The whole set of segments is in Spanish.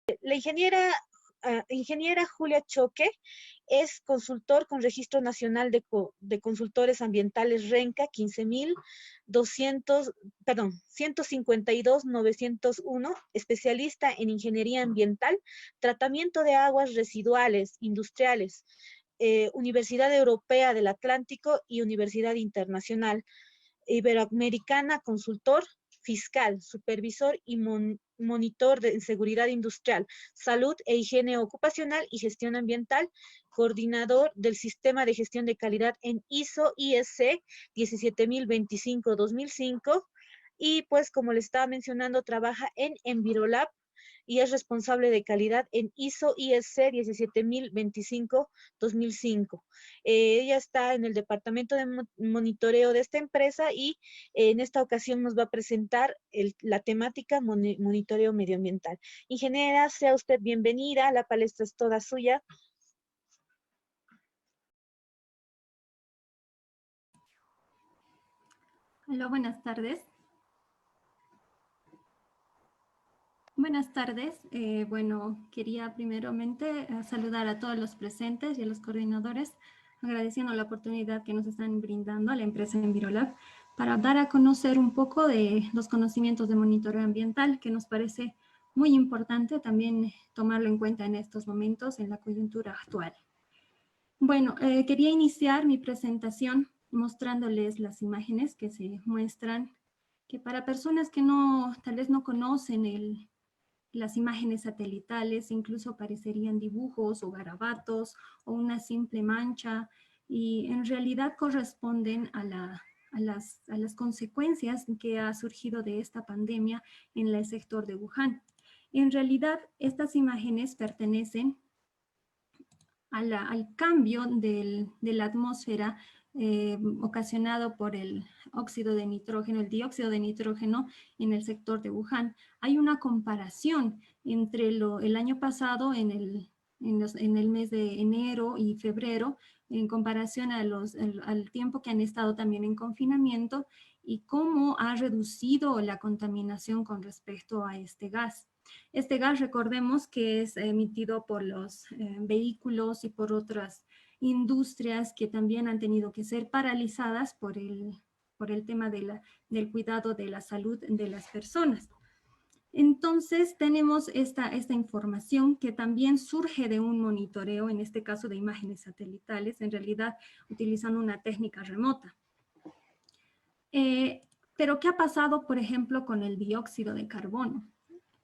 La ingeniera Julia Choque es consultor con Registro Nacional de Consultores Ambientales RENCA 152.901, especialista en ingeniería ambiental, tratamiento de aguas residuales industriales, Universidad Europea del Atlántico y Universidad Internacional Iberoamericana, consultor fiscal, supervisor y monitor de seguridad industrial, salud e higiene ocupacional y gestión ambiental, coordinador del sistema de gestión de calidad en ISO/IEC 17025-2005 y pues como le estaba mencionando trabaja en Envirolab y es responsable de calidad en ISO/IEC 17025-2005. Ella está en el departamento de monitoreo de esta empresa y en esta ocasión nos va a presentar la temática monitoreo medioambiental. Ingeniera, sea usted bienvenida, la palestra es toda suya. Hola, buenas tardes. Buenas tardes. Bueno, quería primeramente saludar a todos los presentes y a los coordinadores, agradeciendo la oportunidad que nos están brindando a la empresa Envirolab para dar a conocer un poco de los conocimientos de monitoreo ambiental, que nos parece muy importante también tomarlo en cuenta en estos momentos en la coyuntura actual. Bueno, quería iniciar mi presentación mostrándoles las imágenes que se muestran, que para personas que tal vez no conocen las imágenes satelitales, incluso parecerían dibujos o garabatos o una simple mancha, y en realidad corresponden a las consecuencias que ha surgido de esta pandemia en el sector de Wuhan. En realidad, estas imágenes pertenecen al cambio de la atmósfera ocasionado por el óxido de nitrógeno, el dióxido de nitrógeno en el sector de Wuhan. Hay una comparación entre el año pasado, en el mes de enero y febrero, en comparación al tiempo que han estado también en confinamiento y cómo ha reducido la contaminación con respecto a este gas. Este gas, recordemos que es emitido por los vehículos y por otras industrias que también han tenido que ser paralizadas por el tema del cuidado de la salud de las personas. Entonces tenemos esta información que también surge de un monitoreo, en este caso de imágenes satelitales, en realidad utilizando una técnica remota. Pero ¿qué ha pasado, por ejemplo, con el dióxido de carbono?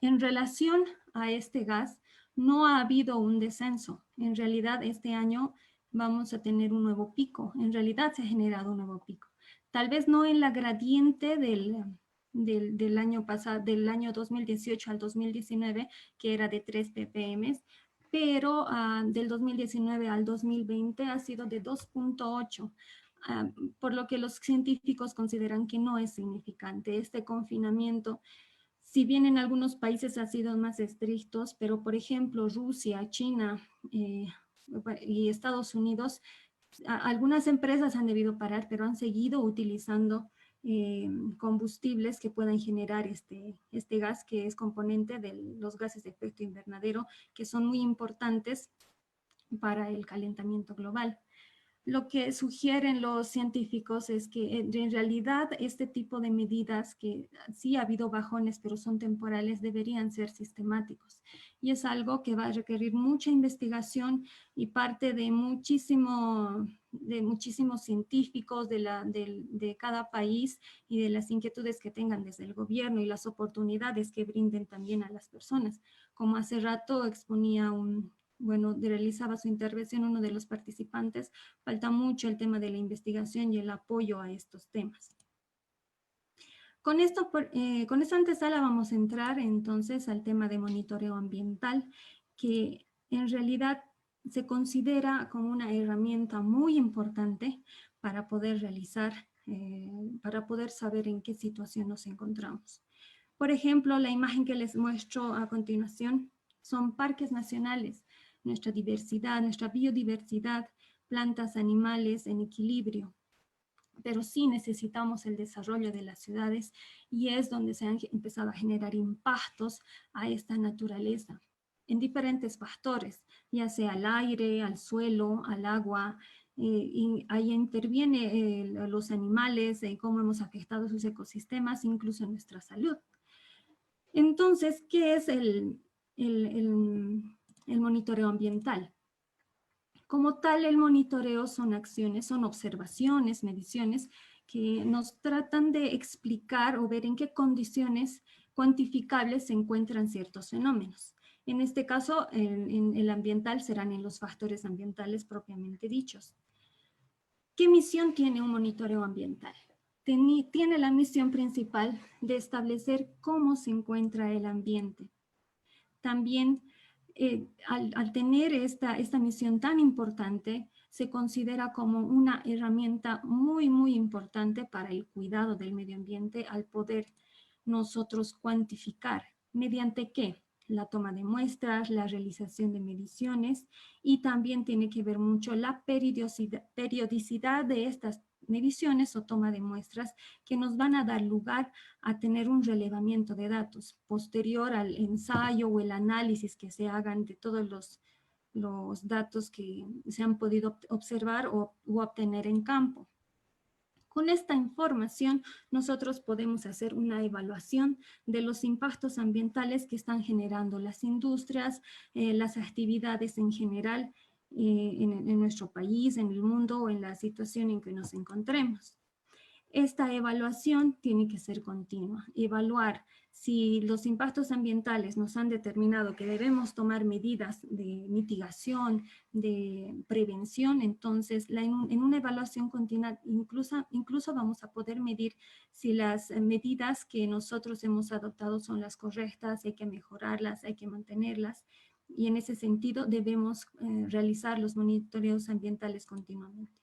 En relación a este gas, no ha habido un descenso. En realidad, este año vamos a tener un nuevo pico. En realidad, se ha generado un nuevo pico. Tal vez no en la gradiente del año pasado, del año 2018 al 2019, que era de 3 ppm, pero del 2019 al 2020 ha sido de 2.8. Por lo que los científicos consideran que no es significante. Este confinamiento, si bien en algunos países ha sido más estrictos, pero por ejemplo Rusia, China y Estados Unidos, algunas empresas han debido parar, pero han seguido utilizando combustibles que puedan generar este gas, que es componente de los gases de efecto invernadero, que son muy importantes para el calentamiento global. Lo que sugieren los científicos es que en realidad este tipo de medidas, que sí ha habido bajones pero son temporales, deberían ser sistemáticos. Y es algo que va a requerir mucha investigación y parte de muchísimos científicos de cada país y de las inquietudes que tengan desde el gobierno y las oportunidades que brinden también a las personas. Como hace rato exponía realizaba su intervención uno de los participantes, falta mucho el tema de la investigación y el apoyo a estos temas. Con esta antesala vamos a entrar entonces al tema de monitoreo ambiental, que en realidad se considera como una herramienta muy importante para poder realizar, para poder saber en qué situación nos encontramos. Por ejemplo, la imagen que les muestro a continuación son parques nacionales, nuestra diversidad, nuestra biodiversidad, plantas, animales en equilibrio. Pero sí necesitamos el desarrollo de las ciudades y es donde se han empezado a generar impactos a esta naturaleza. en diferentes factores, ya sea al aire, al suelo, al agua, y ahí interviene los animales, cómo hemos afectado sus ecosistemas, incluso nuestra salud. Entonces, ¿qué es el monitoreo ambiental? Como tal, el monitoreo son acciones, son observaciones, mediciones que nos tratan de explicar o ver en qué condiciones cuantificables se encuentran ciertos fenómenos. En este caso, en el ambiental serán en los factores ambientales propiamente dichos. ¿Qué misión tiene un monitoreo ambiental? Tiene la misión principal de establecer cómo se encuentra el ambiente. También, al tener esta misión tan importante, se considera como una herramienta muy, muy importante para el cuidado del medio ambiente al poder nosotros cuantificar. ¿Mediante qué? La toma de muestras, la realización de mediciones, y también tiene que ver mucho la periodicidad de estas mediciones o toma de muestras que nos van a dar lugar a tener un relevamiento de datos posterior al ensayo o el análisis que se hagan de todos los datos que se han podido observar o obtener en campo. Con esta información, nosotros podemos hacer una evaluación de los impactos ambientales que están generando las industrias, las actividades en general en nuestro país, en el mundo o en la situación en que nos encontremos. Esta evaluación tiene que ser continua, evaluar si los impactos ambientales nos han determinado que debemos tomar medidas de mitigación, de prevención. Entonces en una evaluación continua incluso vamos a poder medir si las medidas que nosotros hemos adoptado son las correctas, hay que mejorarlas, hay que mantenerlas, y en ese sentido debemos realizar los monitoreos ambientales continuamente.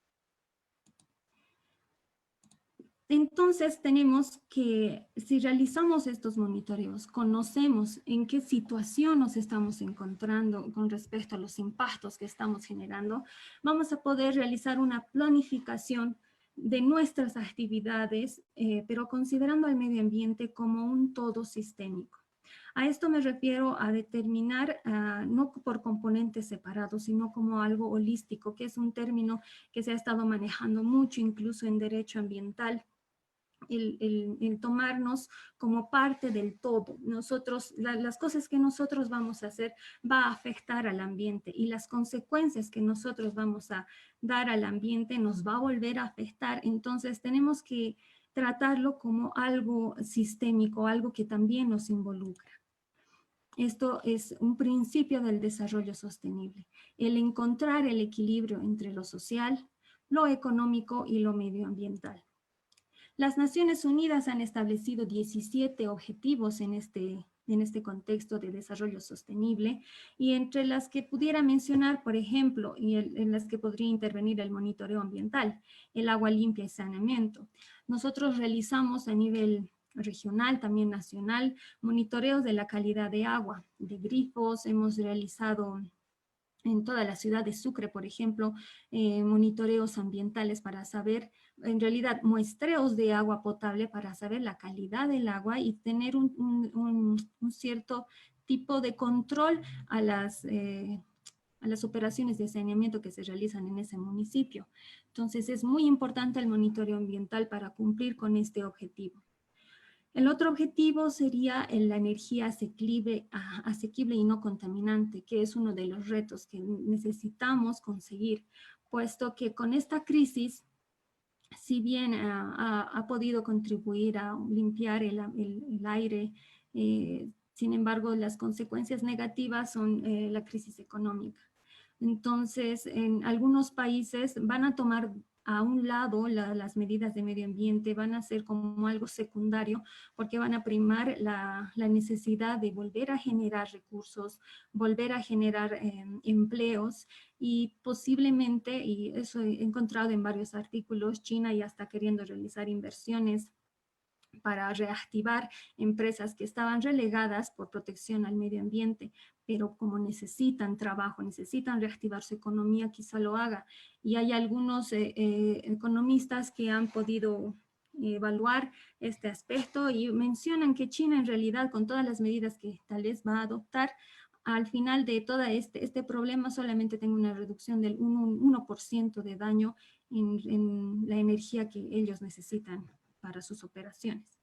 Entonces tenemos que, si realizamos estos monitoreos, conocemos en qué situación nos estamos encontrando con respecto a los impactos que estamos generando, vamos a poder realizar una planificación de nuestras actividades, pero considerando al medio ambiente como un todo sistémico. A esto me refiero a determinar, no por componentes separados, sino como algo holístico, que es un término que se ha estado manejando mucho, incluso en derecho ambiental. El tomarnos como parte del todo. Nosotros, las cosas que nosotros vamos a hacer va a afectar al ambiente, y las consecuencias que nosotros vamos a dar al ambiente nos va a volver a afectar. Entonces tenemos que tratarlo como algo sistémico, algo que también nos involucra. Esto es un principio del desarrollo sostenible, el encontrar el equilibrio entre lo social, lo económico y lo medioambiental. Las Naciones Unidas han establecido 17 objetivos en este contexto de desarrollo sostenible, y entre las que pudiera mencionar, por ejemplo, y en las que podría intervenir el monitoreo ambiental, el agua limpia y saneamiento. Nosotros realizamos a nivel regional, también nacional, monitoreos de la calidad de agua, de grifos. Hemos realizado en toda la ciudad de Sucre, por ejemplo, monitoreos ambientales para saber, en realidad, muestreos de agua potable para saber la calidad del agua y tener un cierto tipo de control a las operaciones de saneamiento que se realizan en ese municipio. Entonces, es muy importante el monitoreo ambiental para cumplir con este objetivo. El otro objetivo sería la energía asequible y no contaminante, que es uno de los retos que necesitamos conseguir, puesto que con esta crisis, si bien ha podido contribuir a limpiar el aire, sin embargo, las consecuencias negativas son la crisis económica. Entonces, en algunos países van a tomar a un lado las medidas de medio ambiente, van a ser como algo secundario, porque van a primar la necesidad de volver a generar recursos, volver a generar empleos, y posiblemente, y eso he encontrado en varios artículos, China ya está queriendo realizar inversiones para reactivar empresas que estaban relegadas por protección al medio ambiente, pero como necesitan trabajo, necesitan reactivar su economía, quizá lo haga. Y hay algunos economistas que han podido evaluar este aspecto y mencionan que China, en realidad, con todas las medidas que tal vez va a adoptar, al final de todo este problema solamente tenga una reducción del 1% de daño en la energía que ellos necesitan para sus operaciones.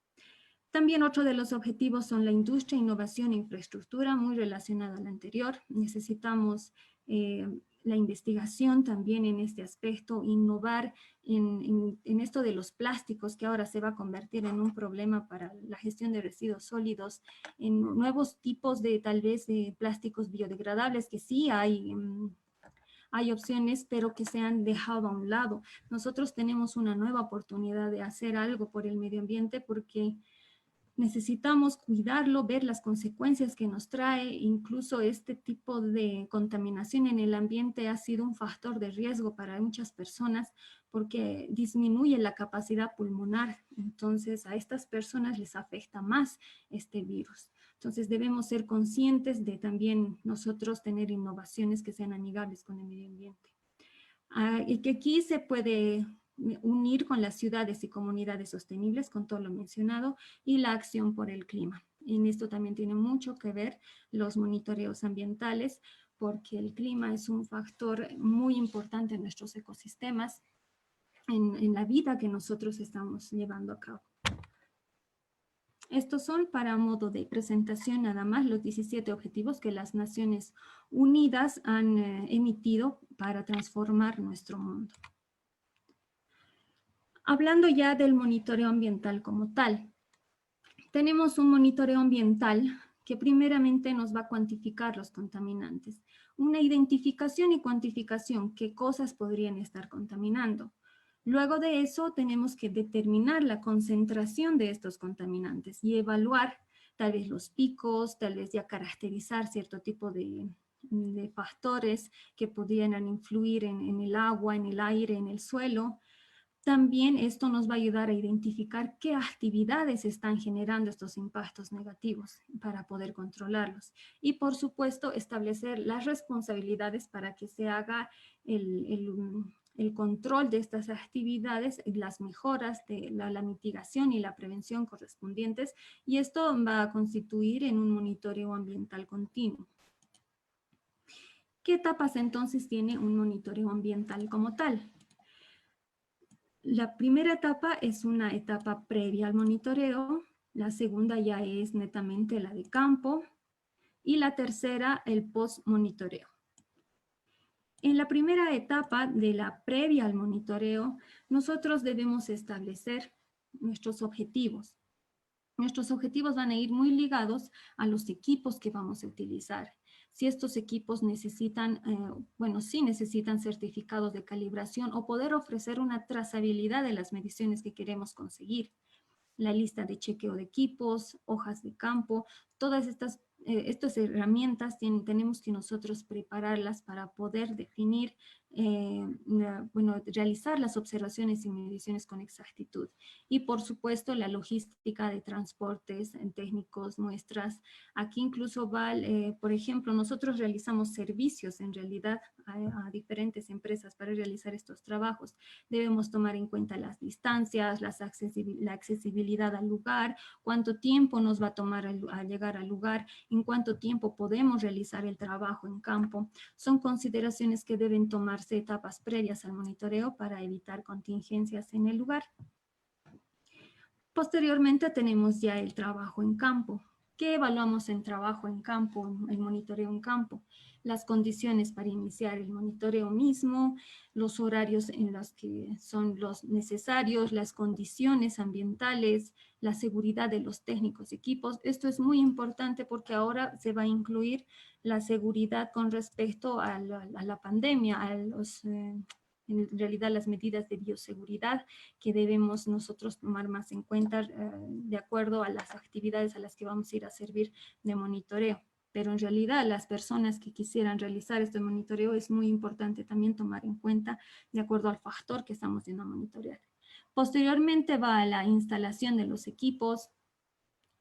También otro de los objetivos son la industria, innovación e infraestructura, muy relacionada al anterior. Necesitamos la investigación también en este aspecto, innovar en esto de los plásticos, que ahora se va a convertir en un problema para la gestión de residuos sólidos, en nuevos tipos de tal vez de plásticos biodegradables, que sí hay opciones, pero que se han dejado a un lado. Nosotros tenemos una nueva oportunidad de hacer algo por el medio ambiente porque necesitamos cuidarlo, ver las consecuencias que nos trae. Incluso este tipo de contaminación en el ambiente ha sido un factor de riesgo para muchas personas porque disminuye la capacidad pulmonar. Entonces a estas personas les afecta más este virus. Entonces debemos ser conscientes de también nosotros tener innovaciones que sean amigables con el medio ambiente. Y que aquí se puede unir con las ciudades y comunidades sostenibles, con todo lo mencionado, y la acción por el clima. En esto también tiene mucho que ver los monitoreos ambientales, porque el clima es un factor muy importante en nuestros ecosistemas, en la vida que nosotros estamos llevando a cabo. Estos son, para modo de presentación nada más, los 17 objetivos que las Naciones Unidas han emitido para transformar nuestro mundo. Hablando ya del monitoreo ambiental como tal, tenemos un monitoreo ambiental que primeramente nos va a cuantificar los contaminantes. Una identificación y cuantificación, qué cosas podrían estar contaminando. Luego de eso tenemos que determinar la concentración de estos contaminantes y evaluar tal vez los picos, tal vez ya caracterizar cierto tipo de factores que podrían influir en el agua, en el aire, en el suelo. También esto nos va a ayudar a identificar qué actividades están generando estos impactos negativos para poder controlarlos. Y por supuesto, establecer las responsabilidades para que se haga el control de estas actividades, las mejoras de la mitigación y la prevención correspondientes. Y esto va a constituir en un monitoreo ambiental continuo. ¿Qué etapas entonces tiene un monitoreo ambiental como tal? La primera etapa es una etapa previa al monitoreo, la segunda ya es netamente la de campo y la tercera el post-monitoreo. En la primera etapa de la previa al monitoreo, nosotros debemos establecer nuestros objetivos. Nuestros objetivos van a ir muy ligados a los equipos que vamos a utilizar. Si estos equipos necesitan, sí necesitan certificados de calibración o poder ofrecer una trazabilidad de las mediciones que queremos conseguir. La lista de chequeo de equipos, hojas de campo, todas estas herramientas tenemos que nosotros prepararlas para poder definir, realizar las observaciones y mediciones con exactitud. Y por supuesto la logística de transportes técnicos, muestras. Aquí incluso va, por ejemplo, nosotros realizamos servicios en realidad a diferentes empresas para realizar estos trabajos. Debemos tomar en cuenta las distancias, la accesibilidad al lugar, cuánto tiempo nos va a tomar a llegar al lugar, en cuánto tiempo podemos realizar el trabajo en campo. Son consideraciones que deben tomarse etapas previas al monitoreo para evitar contingencias en el lugar. Posteriormente tenemos ya el trabajo en campo. ¿Qué evaluamos en trabajo en campo, el monitoreo en campo? Las condiciones para iniciar el monitoreo mismo, los horarios en los que son los necesarios, las condiciones ambientales, la seguridad de los técnicos y equipos. Esto es muy importante porque ahora se va a incluir la seguridad con respecto a la pandemia, a los en realidad las medidas de bioseguridad que debemos nosotros tomar más en cuenta de acuerdo a las actividades a las que vamos a ir a servir de monitoreo. Pero en realidad las personas que quisieran realizar este monitoreo es muy importante también tomar en cuenta de acuerdo al factor que estamos yendo a monitorear. Posteriormente va a la instalación de los equipos,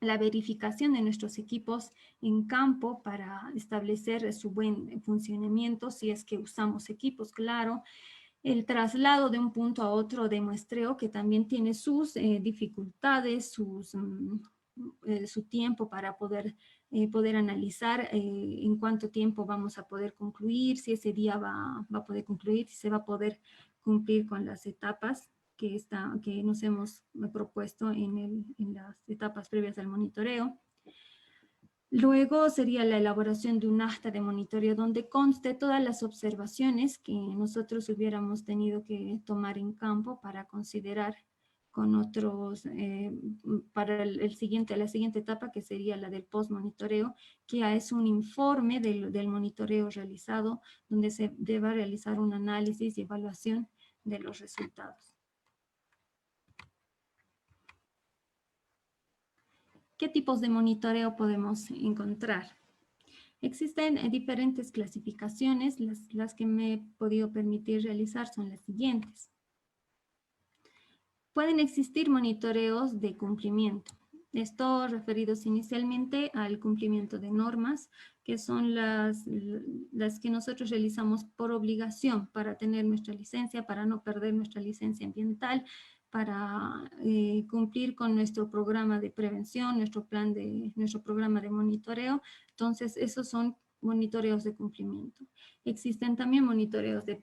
la verificación de nuestros equipos en campo para establecer su buen funcionamiento, si es que usamos equipos, claro. El traslado de un punto a otro de muestreo que también tiene sus dificultades, sus su tiempo para poder analizar en cuánto tiempo vamos a poder concluir, si ese día va a poder concluir, si se va a poder cumplir con las etapas que nos hemos propuesto en las etapas previas al monitoreo. Luego sería la elaboración de un acta de monitoreo donde conste todas las observaciones que nosotros hubiéramos tenido que tomar en campo para considerar con otros, para la siguiente etapa, que sería la del post-monitoreo, que ya es un informe del monitoreo realizado, donde se deba realizar un análisis y evaluación de los resultados. ¿Qué tipos de monitoreo podemos encontrar? Existen diferentes clasificaciones, las que me he podido permitir realizar son las siguientes. Pueden existir monitoreos de cumplimiento. Esto referidos inicialmente al cumplimiento de normas, que son las que nosotros realizamos por obligación para tener nuestra licencia, para no perder nuestra licencia ambiental, para cumplir con nuestro programa de prevención, nuestro programa de monitoreo. Entonces, esos son monitoreos de cumplimiento. Existen también monitoreos de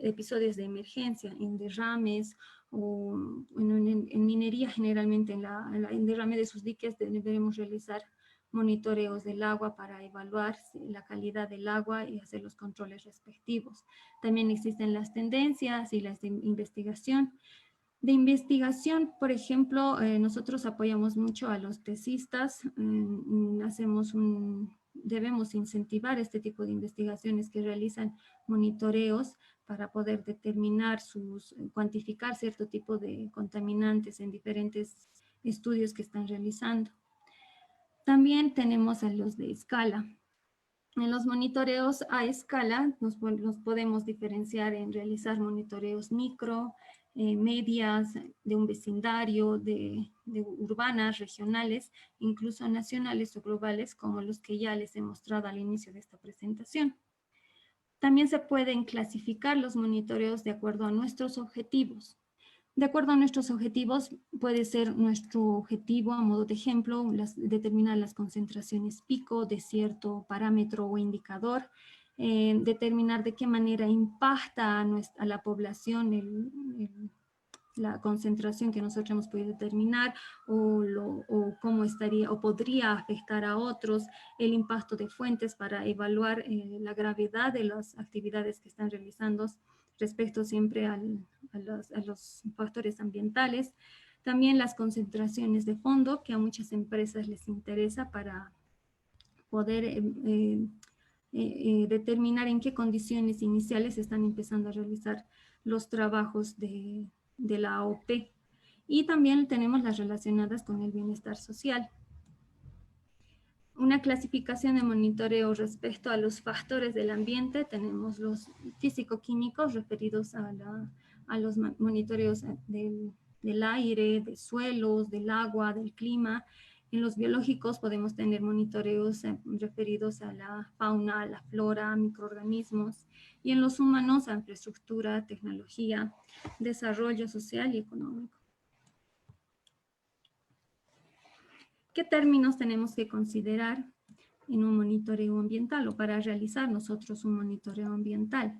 episodios de emergencia, en derrames o en minería, generalmente en derrame de sus diques deberemos realizar monitoreos del agua para evaluar la calidad del agua y hacer los controles respectivos. También existen las tendencias y las de investigación. De investigación, por ejemplo, nosotros apoyamos mucho a los tesistas, debemos incentivar este tipo de investigaciones que realizan monitoreos para poder determinar cuantificar cierto tipo de contaminantes en diferentes estudios que están realizando. También tenemos a los de escala. En los monitoreos a escala nos podemos diferenciar en realizar monitoreos micro, medias, de un vecindario, de urbanas, regionales, incluso nacionales o globales, como los que ya les he mostrado al inicio de esta presentación. También se pueden clasificar los monitoreos de acuerdo a nuestros objetivos. De acuerdo a nuestros objetivos, puede ser nuestro objetivo, a modo de ejemplo, determinar las concentraciones pico de cierto parámetro o indicador, determinar de qué manera impacta a la población la concentración que nosotros hemos podido determinar o cómo estaría o podría afectar a otros, el impacto de fuentes para evaluar la gravedad de las actividades que están realizando respecto siempre a los factores ambientales. También las concentraciones de fondo que a muchas empresas les interesa para poder determinar en qué condiciones iniciales están empezando a realizar los trabajos de la AOP. Y también tenemos las relacionadas con el bienestar social. Una clasificación de monitoreo respecto a los factores del ambiente, tenemos los físico-químicos referidos a los monitoreos del aire, de suelos, del agua, del clima. En los biológicos podemos tener monitoreos referidos a la fauna, a la flora, a microorganismos. Y en los humanos, a infraestructura, tecnología, desarrollo social y económico. ¿Qué términos tenemos que considerar en un monitoreo ambiental o para realizar nosotros un monitoreo ambiental?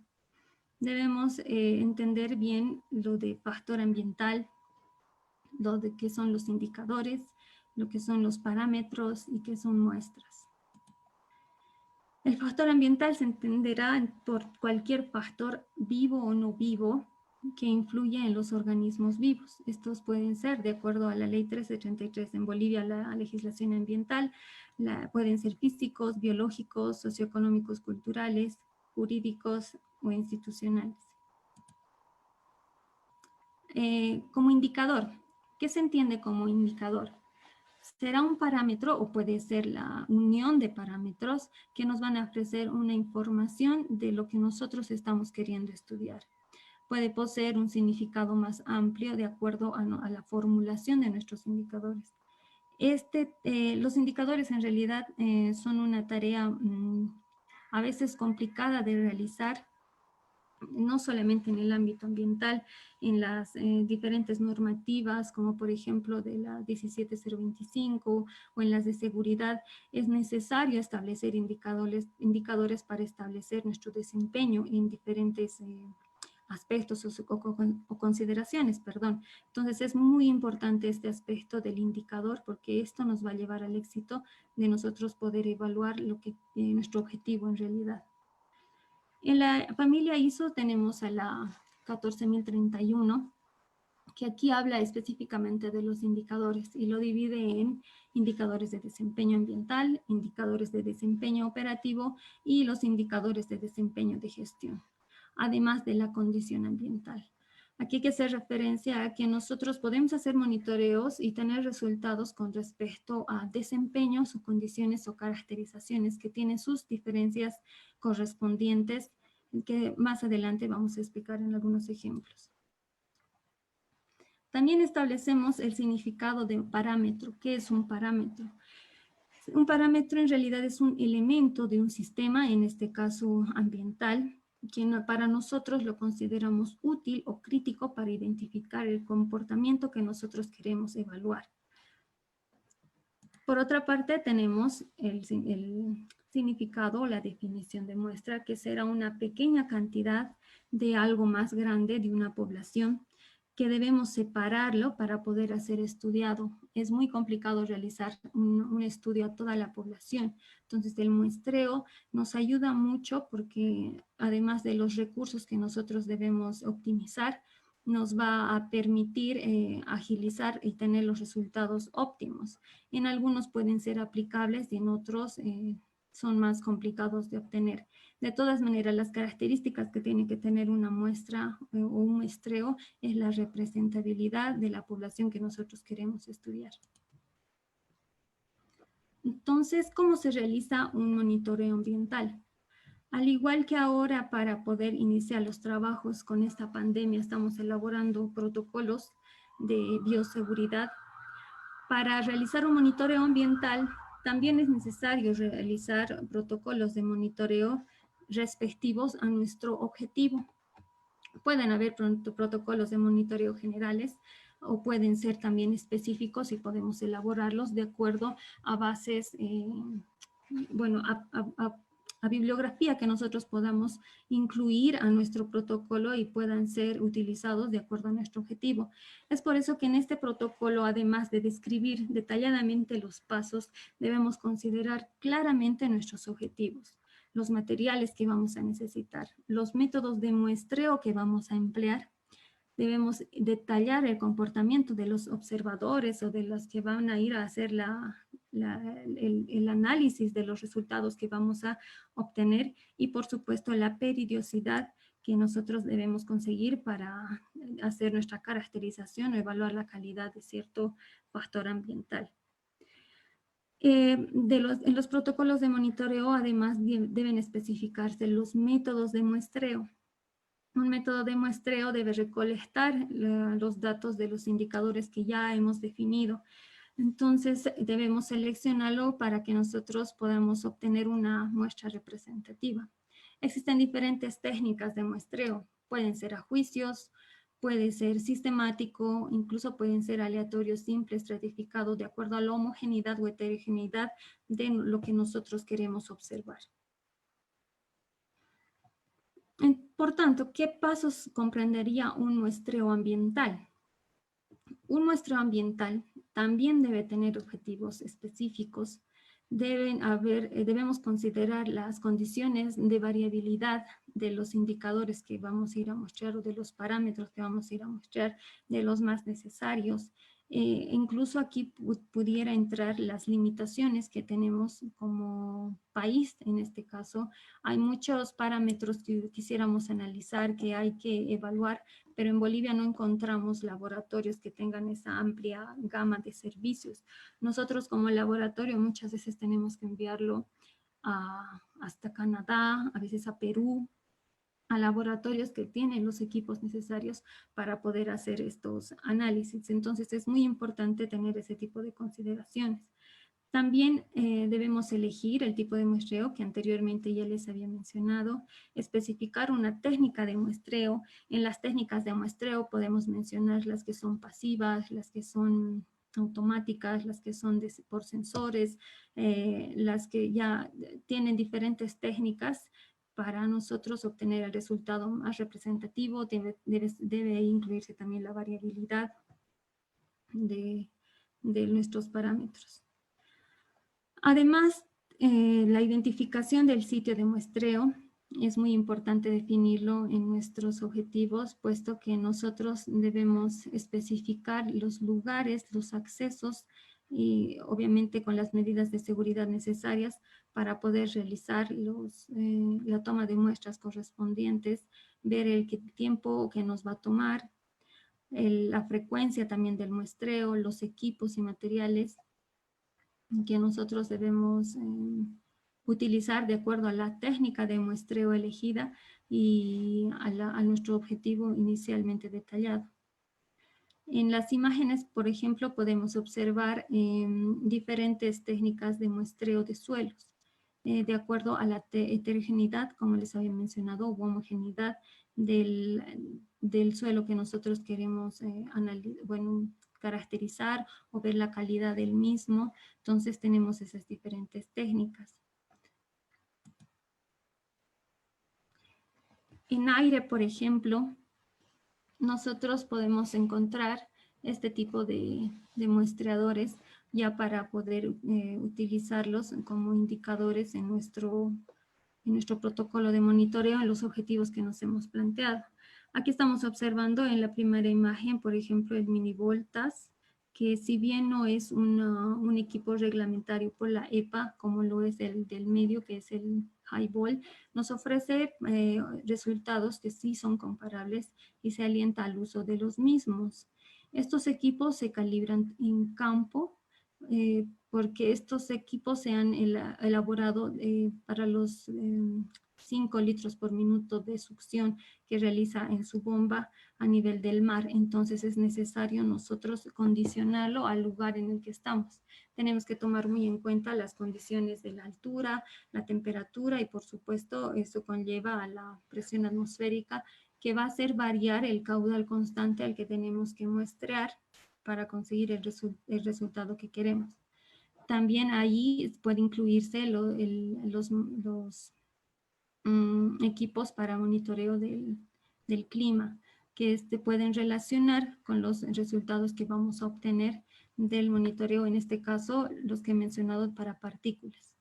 Debemos entender bien lo de factor ambiental, lo de qué son los indicadores, lo que son los parámetros y qué son muestras. El factor ambiental se entenderá por cualquier factor vivo o no vivo que influye en los organismos vivos. Estos pueden ser, de acuerdo a la ley 1333 en Bolivia, la legislación ambiental, pueden ser físicos, biológicos, socioeconómicos, culturales, jurídicos o institucionales. Como indicador, ¿qué se entiende como indicador? Será un parámetro o puede ser la unión de parámetros que nos van a ofrecer una información de lo que nosotros estamos queriendo estudiar. Puede poseer un significado más amplio de acuerdo a la formulación de nuestros indicadores. Los indicadores en realidad son una tarea a veces complicada de realizar no solamente en el ámbito ambiental, en las diferentes normativas, como por ejemplo de la 17025 o en las de seguridad, es necesario establecer indicadores para establecer nuestro desempeño en diferentes aspectos o consideraciones, perdón. Entonces es muy importante este aspecto del indicador porque esto nos va a llevar al éxito de nosotros poder evaluar lo que nuestro objetivo en realidad. En la familia ISO tenemos a la 14031, que aquí habla específicamente de los indicadores y lo divide en indicadores de desempeño ambiental, indicadores de desempeño operativo y los indicadores de desempeño de gestión, además de la condición ambiental. Aquí hay que hacer referencia a que nosotros podemos hacer monitoreos y tener resultados con respecto a desempeños o condiciones o caracterizaciones que tienen sus diferencias correspondientes, que más adelante vamos a explicar en algunos ejemplos. También establecemos el significado de un parámetro. ¿Qué es un parámetro? Un parámetro en realidad es un elemento de un sistema, en este caso ambiental, que para nosotros lo consideramos útil o crítico para identificar el comportamiento que nosotros queremos evaluar. Por otra parte, tenemos el significado o la definición de muestra, que será una pequeña cantidad de algo más grande de una población que debemos separarlo para poder ser estudiado. Es muy complicado realizar un estudio a toda la población. Entonces, el muestreo nos ayuda mucho porque además de los recursos que nosotros debemos optimizar, nos va a permitir agilizar y tener los resultados óptimos. En algunos pueden ser aplicables y en otros son más complicados de obtener. De todas maneras, las características que tiene que tener una muestra o un muestreo es la representabilidad de la población que nosotros queremos estudiar. Entonces, ¿cómo se realiza un monitoreo ambiental? Al igual que ahora, para poder iniciar los trabajos con esta pandemia, estamos elaborando protocolos de bioseguridad. Para realizar un monitoreo ambiental, también es necesario realizar protocolos de monitoreo respectivos a nuestro objetivo. Pueden haber protocolos de monitoreo generales o pueden ser también específicos y podemos elaborarlos de acuerdo a bases, bueno, a bibliografía que nosotros podamos incluir a nuestro protocolo y puedan ser utilizados de acuerdo a nuestro objetivo. Es por eso que en este protocolo, además de describir detalladamente los pasos, debemos considerar claramente nuestros objetivos, los materiales que vamos a necesitar, los métodos de muestreo que vamos a emplear. Debemos detallar el comportamiento de los observadores o de los que van a ir a hacer el análisis de los resultados que vamos a obtener y por supuesto la periodicidad que nosotros debemos conseguir para hacer nuestra caracterización o evaluar la calidad de cierto factor ambiental. En los protocolos de monitoreo además deben especificarse los métodos de muestreo. Un método de muestreo debe recolectar los datos de los indicadores que ya hemos definido. Entonces debemos seleccionarlo para que nosotros podamos obtener una muestra representativa. Existen diferentes técnicas de muestreo. Pueden ser a juicios, puede ser sistemático, incluso pueden ser aleatorios simples, estratificados de acuerdo a la homogeneidad o heterogeneidad de lo que nosotros queremos observar. Por tanto, ¿qué pasos comprendería un muestreo ambiental? Un muestreo ambiental también debe tener objetivos específicos. Debemos considerar las condiciones de variabilidad de los indicadores que vamos a ir a mostrar o de los parámetros que vamos a ir a mostrar, de los más necesarios. Incluso aquí pudiera entrar las limitaciones que tenemos como país, en este caso. Hay muchos parámetros que quisiéramos analizar, que hay que evaluar, pero en Bolivia no encontramos laboratorios que tengan esa amplia gama de servicios. Nosotros como laboratorio muchas veces tenemos que enviarlo hasta Canadá, a veces a Perú, a laboratorios que tienen los equipos necesarios para poder hacer estos análisis. Entonces es muy importante tener ese tipo de consideraciones. También debemos elegir el tipo de muestreo que anteriormente ya les había mencionado, especificar una técnica de muestreo. En las técnicas de muestreo podemos mencionar las que son pasivas, las que son automáticas, las que son por sensores, las que ya tienen diferentes técnicas para nosotros obtener el resultado más representativo. Debe incluirse también la variabilidad de nuestros parámetros. Además, la identificación del sitio de muestreo es muy importante definirlo en nuestros objetivos, puesto que nosotros debemos especificar los lugares, los accesos y obviamente con las medidas de seguridad necesarias para poder realizar la toma de muestras correspondientes, ver el tiempo que nos va a tomar, la frecuencia también del muestreo, los equipos y materiales que nosotros debemos utilizar de acuerdo a la técnica de muestreo elegida y a nuestro objetivo inicialmente detallado. En las imágenes, por ejemplo, podemos observar diferentes técnicas de muestreo de suelos, de acuerdo a la heterogeneidad, como les había mencionado, u homogeneidad del suelo que nosotros queremos caracterizar o ver la calidad del mismo. Entonces tenemos esas diferentes técnicas. En aire, por ejemplo, nosotros podemos encontrar este tipo de muestreadores ya para poder utilizarlos como indicadores en nuestro protocolo de monitoreo en los objetivos que nos hemos planteado. Aquí estamos observando en la primera imagen, por ejemplo, el minivoltas, que si bien no es un equipo reglamentario por la EPA, como lo es el del medio, que es el highball, nos ofrece resultados que sí son comparables y se alienta al uso de los mismos. Estos equipos se calibran en campo, porque estos equipos se han elaborado para los 5 litros por minuto de succión que realiza en su bomba a nivel del mar. Entonces es necesario nosotros condicionarlo al lugar en el que estamos. Tenemos que tomar muy en cuenta las condiciones de la altura, la temperatura y por supuesto eso conlleva a la presión atmosférica que va a hacer variar el caudal constante al que tenemos que muestrear para conseguir el resultado que queremos. También ahí puede incluirse los equipos para monitoreo del clima, que pueden relacionar con los resultados que vamos a obtener del monitoreo, en este caso los que he mencionado para partículas.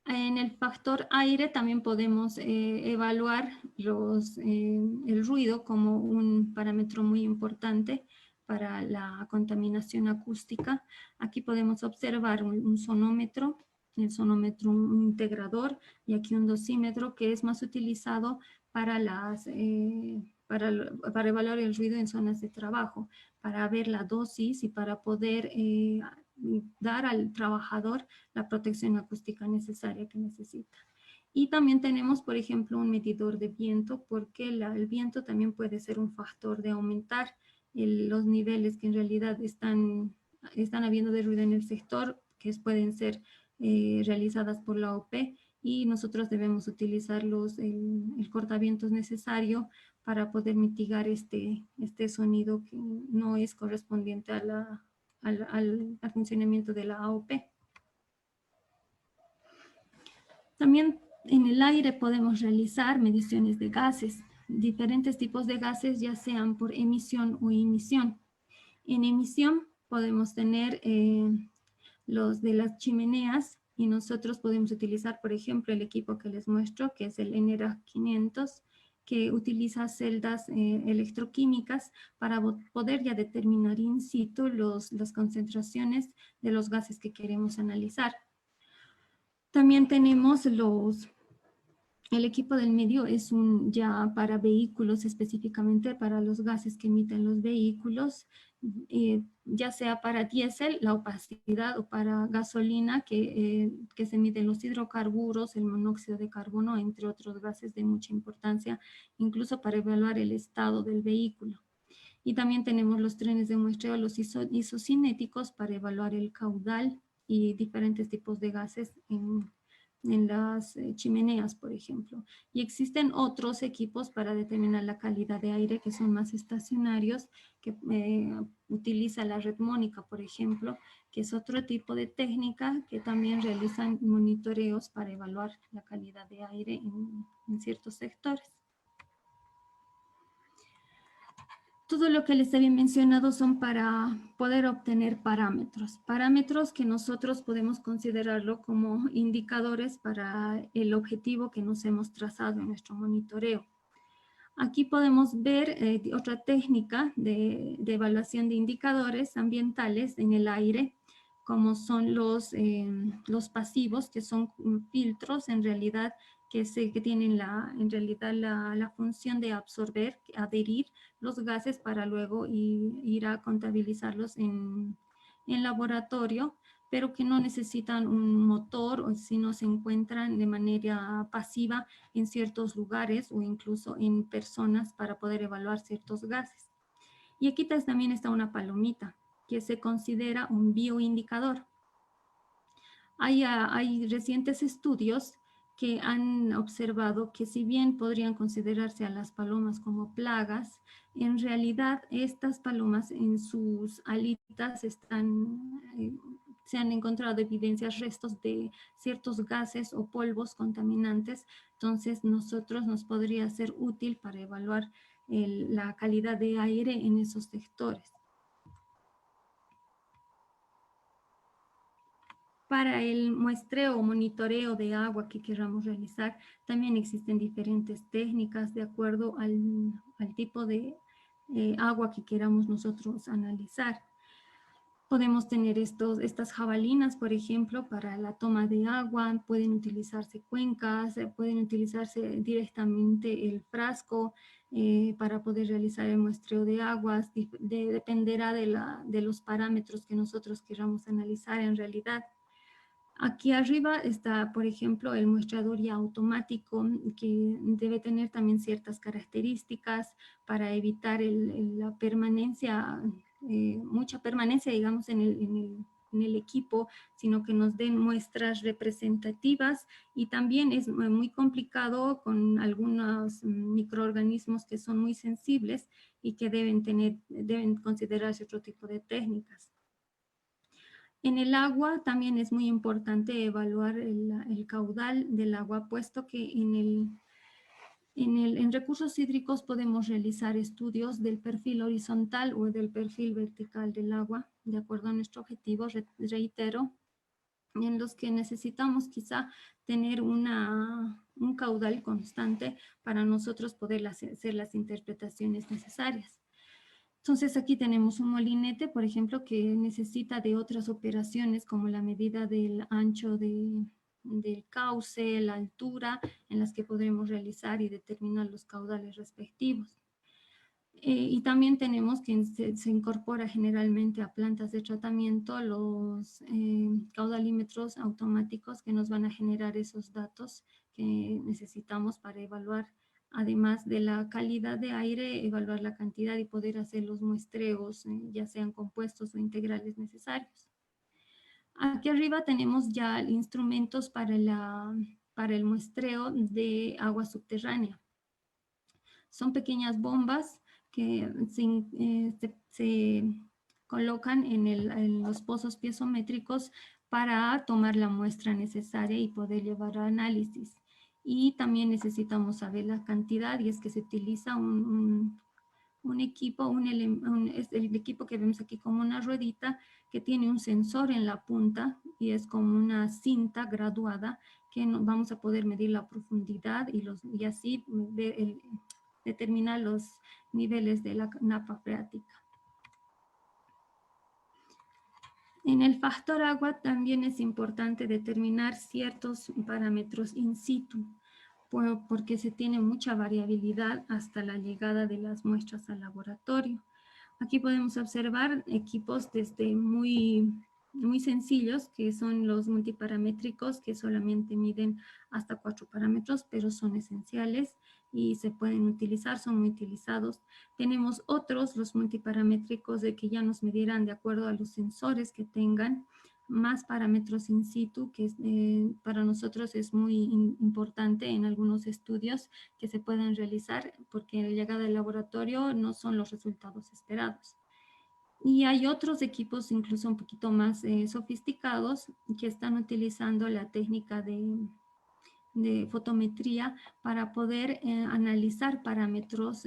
En el factor aire también podemos evaluar el ruido como un parámetro muy importante para la contaminación acústica. Aquí podemos observar un sonómetro, el sonómetro un integrador y aquí un dosímetro que es más utilizado para evaluar el ruido en zonas de trabajo, para ver la dosis y para poder dar al trabajador la protección acústica necesaria que necesita. Y también tenemos, por ejemplo, un medidor de viento, porque el viento también puede ser un factor de aumentar los niveles que en realidad están habiendo de ruido en el sector, que pueden ser realizadas por la OP, y nosotros debemos utilizar el cortavientos necesario para poder mitigar este sonido que no es correspondiente al funcionamiento de la AOP. También en el aire podemos realizar mediciones de gases, diferentes tipos de gases, ya sean por emisión o imisión. En emisión podemos tener los de las chimeneas y nosotros podemos utilizar, por ejemplo, el equipo que les muestro, que es el NERA 500, que utiliza celdas electroquímicas para poder ya determinar in situ las concentraciones de los gases que queremos analizar. También tenemos el equipo del medio es ya para vehículos, específicamente para los gases que emiten los vehículos, ya sea para diésel, la opacidad, o para gasolina, que se miden los hidrocarburos, el monóxido de carbono, entre otros gases de mucha importancia, incluso para evaluar el estado del vehículo. Y también tenemos los trenes de muestreo, los isocinéticos, para evaluar el caudal y diferentes tipos de gases en las chimeneas, por ejemplo. Y existen otros equipos para determinar la calidad de aire que son más estacionarios, que utiliza la red mónica, por ejemplo, que es otro tipo de técnica que también realizan monitoreos para evaluar la calidad de aire en ciertos sectores. Todo lo que les había mencionado son para poder obtener parámetros que nosotros podemos considerarlo como indicadores para el objetivo que nos hemos trazado en nuestro monitoreo. Aquí podemos ver otra técnica de evaluación de indicadores ambientales en el aire, como son los pasivos, que son filtros en realidad que tienen la función de absorber, adherir los gases para luego ir a contabilizarlos en laboratorio, pero que no necesitan un motor, o si no se encuentran de manera pasiva en ciertos lugares o incluso en personas para poder evaluar ciertos gases. Y aquí también está una palomita, que se considera un bioindicador. Hay recientes estudios que han observado que si bien podrían considerarse a las palomas como plagas, en realidad estas palomas en sus alitas se han encontrado evidencias, restos de ciertos gases o polvos contaminantes. Entonces nos podría ser útil para evaluar la calidad de aire en esos sectores. Para el muestreo o monitoreo de agua que queramos realizar, también existen diferentes técnicas de acuerdo al tipo de agua que queramos nosotros analizar. Podemos tener estas jabalinas, por ejemplo, para la toma de agua. Pueden utilizarse cuencas, pueden utilizarse directamente el frasco para poder realizar el muestreo de aguas. Dependerá de los parámetros que nosotros queramos analizar en realidad. Aquí arriba está, por ejemplo, el muestrador ya automático, que debe tener también ciertas características para evitar la permanencia, mucha permanencia, digamos, en el equipo, sino que nos den muestras representativas. Y también es muy complicado con algunos microorganismos que son muy sensibles y que deben considerarse otro tipo de técnicas. En el agua también es muy importante evaluar el caudal del agua, puesto que en recursos hídricos podemos realizar estudios del perfil horizontal o del perfil vertical del agua, de acuerdo a nuestro objetivo, reitero, en los que necesitamos quizá tener un caudal constante para nosotros poder hacer las interpretaciones necesarias. Entonces aquí tenemos un molinete, por ejemplo, que necesita de otras operaciones como la medida del ancho del cauce, la altura en las que podremos realizar y determinar los caudales respectivos. Y también tenemos que se incorpora generalmente a plantas de tratamiento los caudalímetros automáticos que nos van a generar esos datos que necesitamos para evaluar, además de la calidad de aire, evaluar la cantidad y poder hacer los muestreos, ya sean compuestos o integrales necesarios. Aquí arriba tenemos ya instrumentos para el muestreo de agua subterránea. Son pequeñas bombas que se colocan en los pozos piezométricos para tomar la muestra necesaria y poder llevar a análisis. Y también necesitamos saber la cantidad, y es que se utiliza un equipo, es el equipo que vemos aquí como una ruedita que tiene un sensor en la punta y es como una cinta graduada que vamos a poder medir la profundidad y así determinar los niveles de la napa freática. En el factor agua también es importante determinar ciertos parámetros in situ, porque se tiene mucha variabilidad hasta la llegada de las muestras al laboratorio. Aquí podemos observar equipos desde muy sencillos, que son los multiparamétricos, que solamente miden hasta 4 parámetros, pero son esenciales. y se pueden utilizar, son muy utilizados. Tenemos otros, los multiparamétricos, de que ya nos medirán de acuerdo a los sensores que tengan, más parámetros in situ, que para nosotros es muy importante en algunos estudios que se pueden realizar, porque la llegada del laboratorio no son los resultados esperados. Y hay otros equipos incluso un poquito más sofisticados que están utilizando la técnica de fotometría para poder analizar parámetros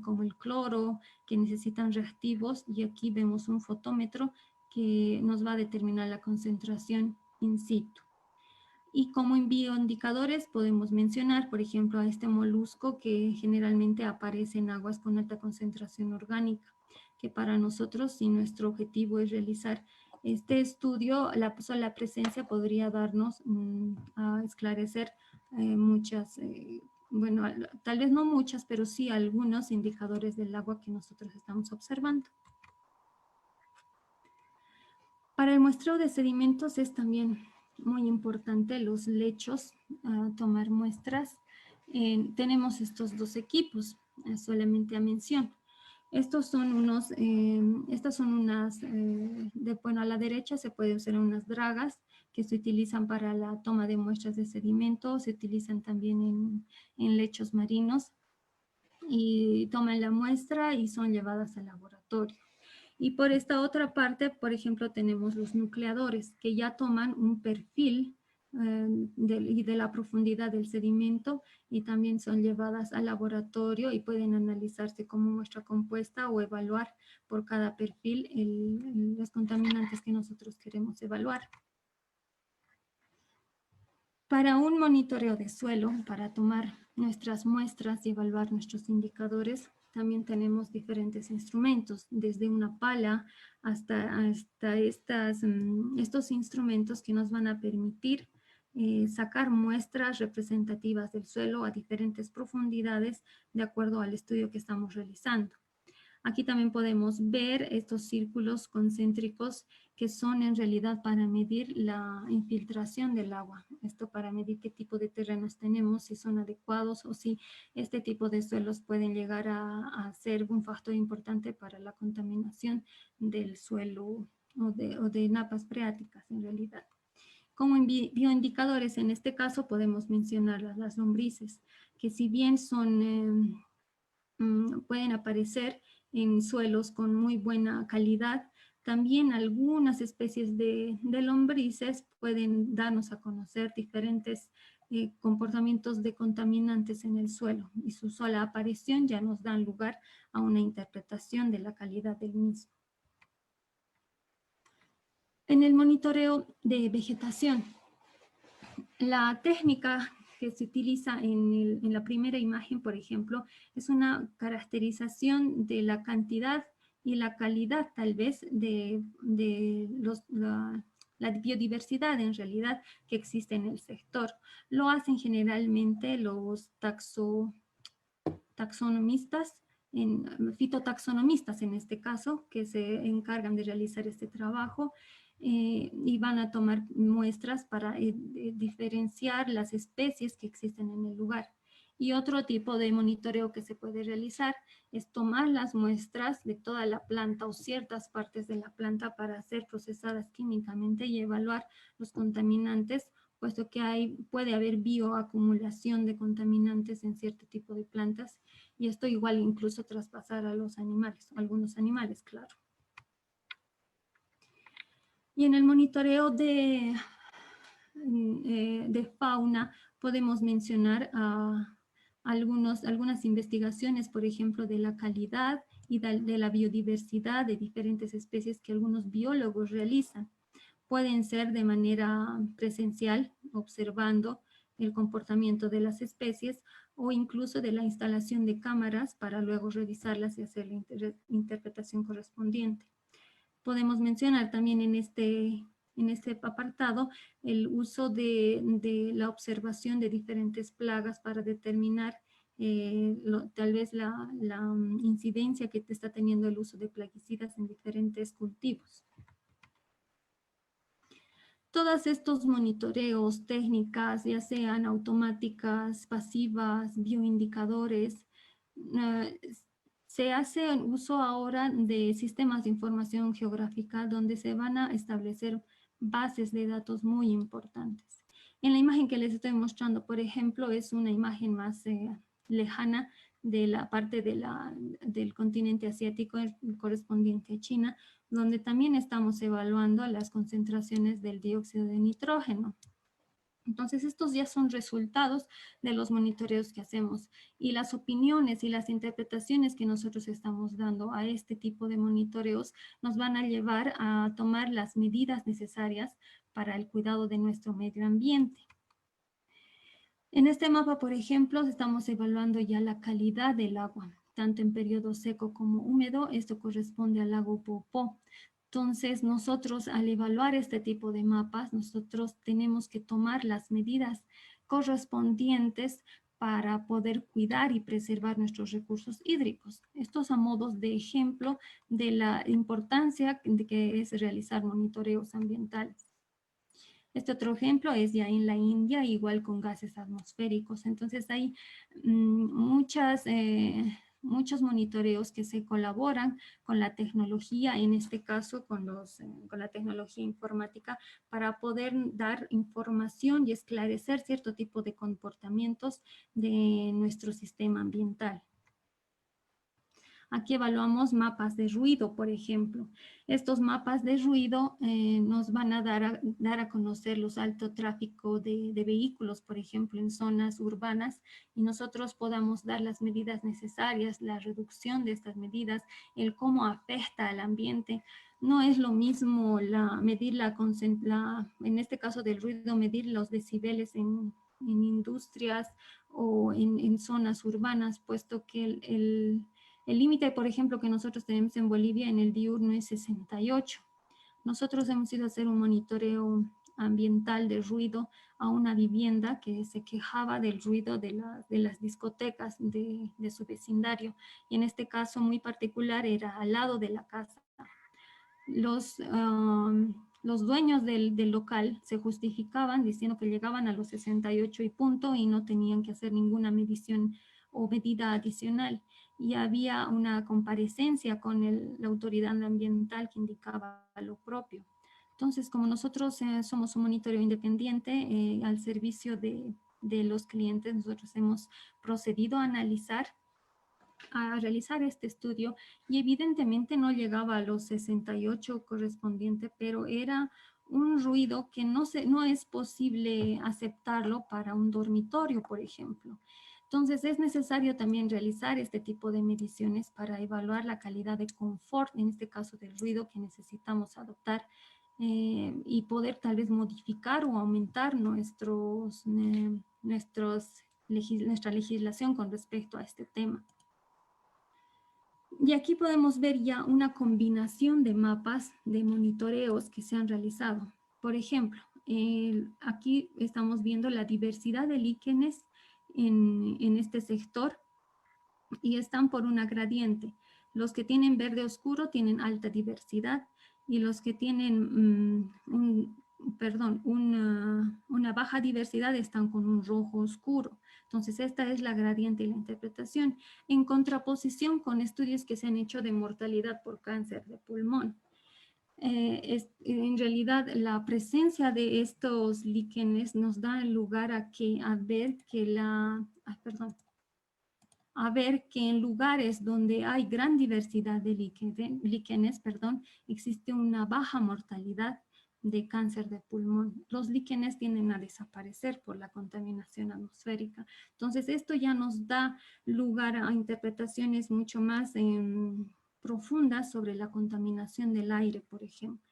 como el cloro, que necesitan reactivos, y aquí vemos un fotómetro que nos va a determinar la concentración in situ. Y como bioindicadores podemos mencionar, por ejemplo, a este molusco que generalmente aparece en aguas con alta concentración orgánica, que para nosotros, si nuestro objetivo es realizar este estudio, la sola presencia podría darnos a esclarecer muchas, bueno, tal vez no muchas, pero sí algunos indicadores del agua que nosotros estamos observando. Para el muestreo de sedimentos es también muy importante los lechos, tomar muestras. Tenemos estos dos equipos, solamente a mención. Estos son unos, estas son unas, bueno, a la derecha se puede usar unas dragas que se utilizan para la toma de muestras de sedimentos, se utilizan también en lechos marinos, y toman la muestra y son llevadas al laboratorio. Y por esta otra parte, por ejemplo, tenemos los nucleadores que ya toman un perfil de la profundidad del sedimento y también son llevadas al laboratorio y pueden analizarse como muestra compuesta o evaluar por cada perfil los contaminantes que nosotros queremos evaluar. Para un monitoreo de suelo, para tomar nuestras muestras y evaluar nuestros indicadores, también tenemos diferentes instrumentos, desde una pala hasta estos instrumentos que nos van a permitir sacar muestras representativas del suelo a diferentes profundidades de acuerdo al estudio que estamos realizando. Aquí también podemos ver estos círculos concéntricos que son en realidad para medir la infiltración del agua. Esto para medir qué tipo de terrenos tenemos, si son adecuados o si este tipo de suelos pueden llegar a ser un factor importante para la contaminación del suelo o de napas freáticas en realidad. Como bioindicadores, en este caso podemos mencionar las lombrices, que si bien son, pueden aparecer en suelos con muy buena calidad, también algunas especies de lombrices pueden darnos a conocer diferentes comportamientos de contaminantes en el suelo, y su sola aparición ya nos da lugar a una interpretación de la calidad del mismo. En el monitoreo de vegetación, la técnica que se utiliza en la primera imagen, por ejemplo, es una caracterización de la cantidad y la calidad, tal vez, de la biodiversidad en realidad que existe en el sector. Lo hacen generalmente los taxonomistas, fitotaxonomistas en este caso, que se encargan de realizar este trabajo. Y van a tomar muestras para diferenciar las especies que existen en el lugar. Y otro tipo de monitoreo que se puede realizar es tomar las muestras de toda la planta o ciertas partes de la planta para ser procesadas químicamente y evaluar los contaminantes, puesto que puede haber bioacumulación de contaminantes en cierto tipo de plantas, y esto igual incluso traspasar a los animales, algunos animales, claro. Y en el monitoreo de fauna podemos mencionar algunas investigaciones, por ejemplo, de la calidad y de la biodiversidad de diferentes especies que algunos biólogos realizan. Pueden ser de manera presencial, observando el comportamiento de las especies, o incluso de la instalación de cámaras para luego revisarlas y hacer la interpretación correspondiente. Podemos mencionar también en este apartado el uso de la observación de diferentes plagas para determinar tal vez la incidencia que está teniendo el uso de plaguicidas en diferentes cultivos. todos estos monitoreos, técnicas, ya sean automáticas, pasivas, bioindicadores, se hace uso ahora de sistemas de información geográfica donde se van a establecer bases de datos muy importantes. En la imagen que les estoy mostrando, por ejemplo, es una imagen más lejana de la parte del continente asiático correspondiente a China, donde también estamos evaluando las concentraciones del dióxido de nitrógeno. Entonces, estos ya son resultados de los monitoreos que hacemos y las opiniones y las interpretaciones que nosotros estamos dando a este tipo de monitoreos nos van a llevar a tomar las medidas necesarias para el cuidado de nuestro medio ambiente. En este mapa, por ejemplo, estamos evaluando ya la calidad del agua, tanto en periodo seco como húmedo. Esto corresponde al lago Popó. Entonces, nosotros al evaluar este tipo de mapas, nosotros tenemos que tomar las medidas correspondientes para poder cuidar y preservar nuestros recursos hídricos. Estos a modos de ejemplo de la importancia de que es realizar monitoreos ambientales. Este otro ejemplo es ya en la India, igual con gases atmosféricos. Entonces hay muchos monitoreos que se colaboran con la tecnología, en este caso con la tecnología informática, para poder dar información y esclarecer cierto tipo de comportamientos de nuestro sistema ambiental. Aquí evaluamos mapas de ruido, por ejemplo. Estos mapas de ruido nos van a dar a conocer los alto tráfico de vehículos, por ejemplo, en zonas urbanas, y nosotros podamos dar las medidas necesarias, la reducción de estas medidas, el cómo afecta al ambiente. No es lo mismo en este caso del ruido, medir los decibeles en industrias o en zonas urbanas, puesto que el límite, por ejemplo, que nosotros tenemos en Bolivia en el diurno es 68. Nosotros hemos ido a hacer un monitoreo ambiental de ruido a una vivienda que se quejaba del ruido de las discotecas de su vecindario. Y en este caso muy particular era al lado de la casa. Los dueños del local se justificaban diciendo que llegaban a los 68 y punto y no tenían que hacer ninguna medición o medida adicional. Y había una comparecencia con la autoridad ambiental que indicaba lo propio. Entonces, como nosotros somos un monitoreo independiente al servicio de los clientes, nosotros hemos procedido a realizar este estudio y evidentemente no llegaba a los 68 correspondiente, pero era un ruido que no es posible aceptarlo para un dormitorio, por ejemplo. Entonces es necesario también realizar este tipo de mediciones para evaluar la calidad de confort, en este caso del ruido que necesitamos adoptar y poder tal vez modificar o aumentar nuestra legislación con respecto a este tema. Y aquí podemos ver ya una combinación de mapas de monitoreos que se han realizado. Por ejemplo, aquí estamos viendo la diversidad de líquenes en este sector y están por una gradiente. Los que tienen verde oscuro tienen alta diversidad y los que tienen una baja diversidad están con un rojo oscuro. Entonces esta es la gradiente y la interpretación en contraposición con estudios que se han hecho de mortalidad por cáncer de pulmón. En realidad la presencia de estos líquenes nos da lugar a ver que en lugares donde hay gran diversidad de líquenes, existe una baja mortalidad de cáncer de pulmón. Los líquenes tienden a desaparecer por la contaminación atmosférica. Entonces, esto ya nos da lugar a interpretaciones mucho más profundas sobre la contaminación del aire, por ejemplo.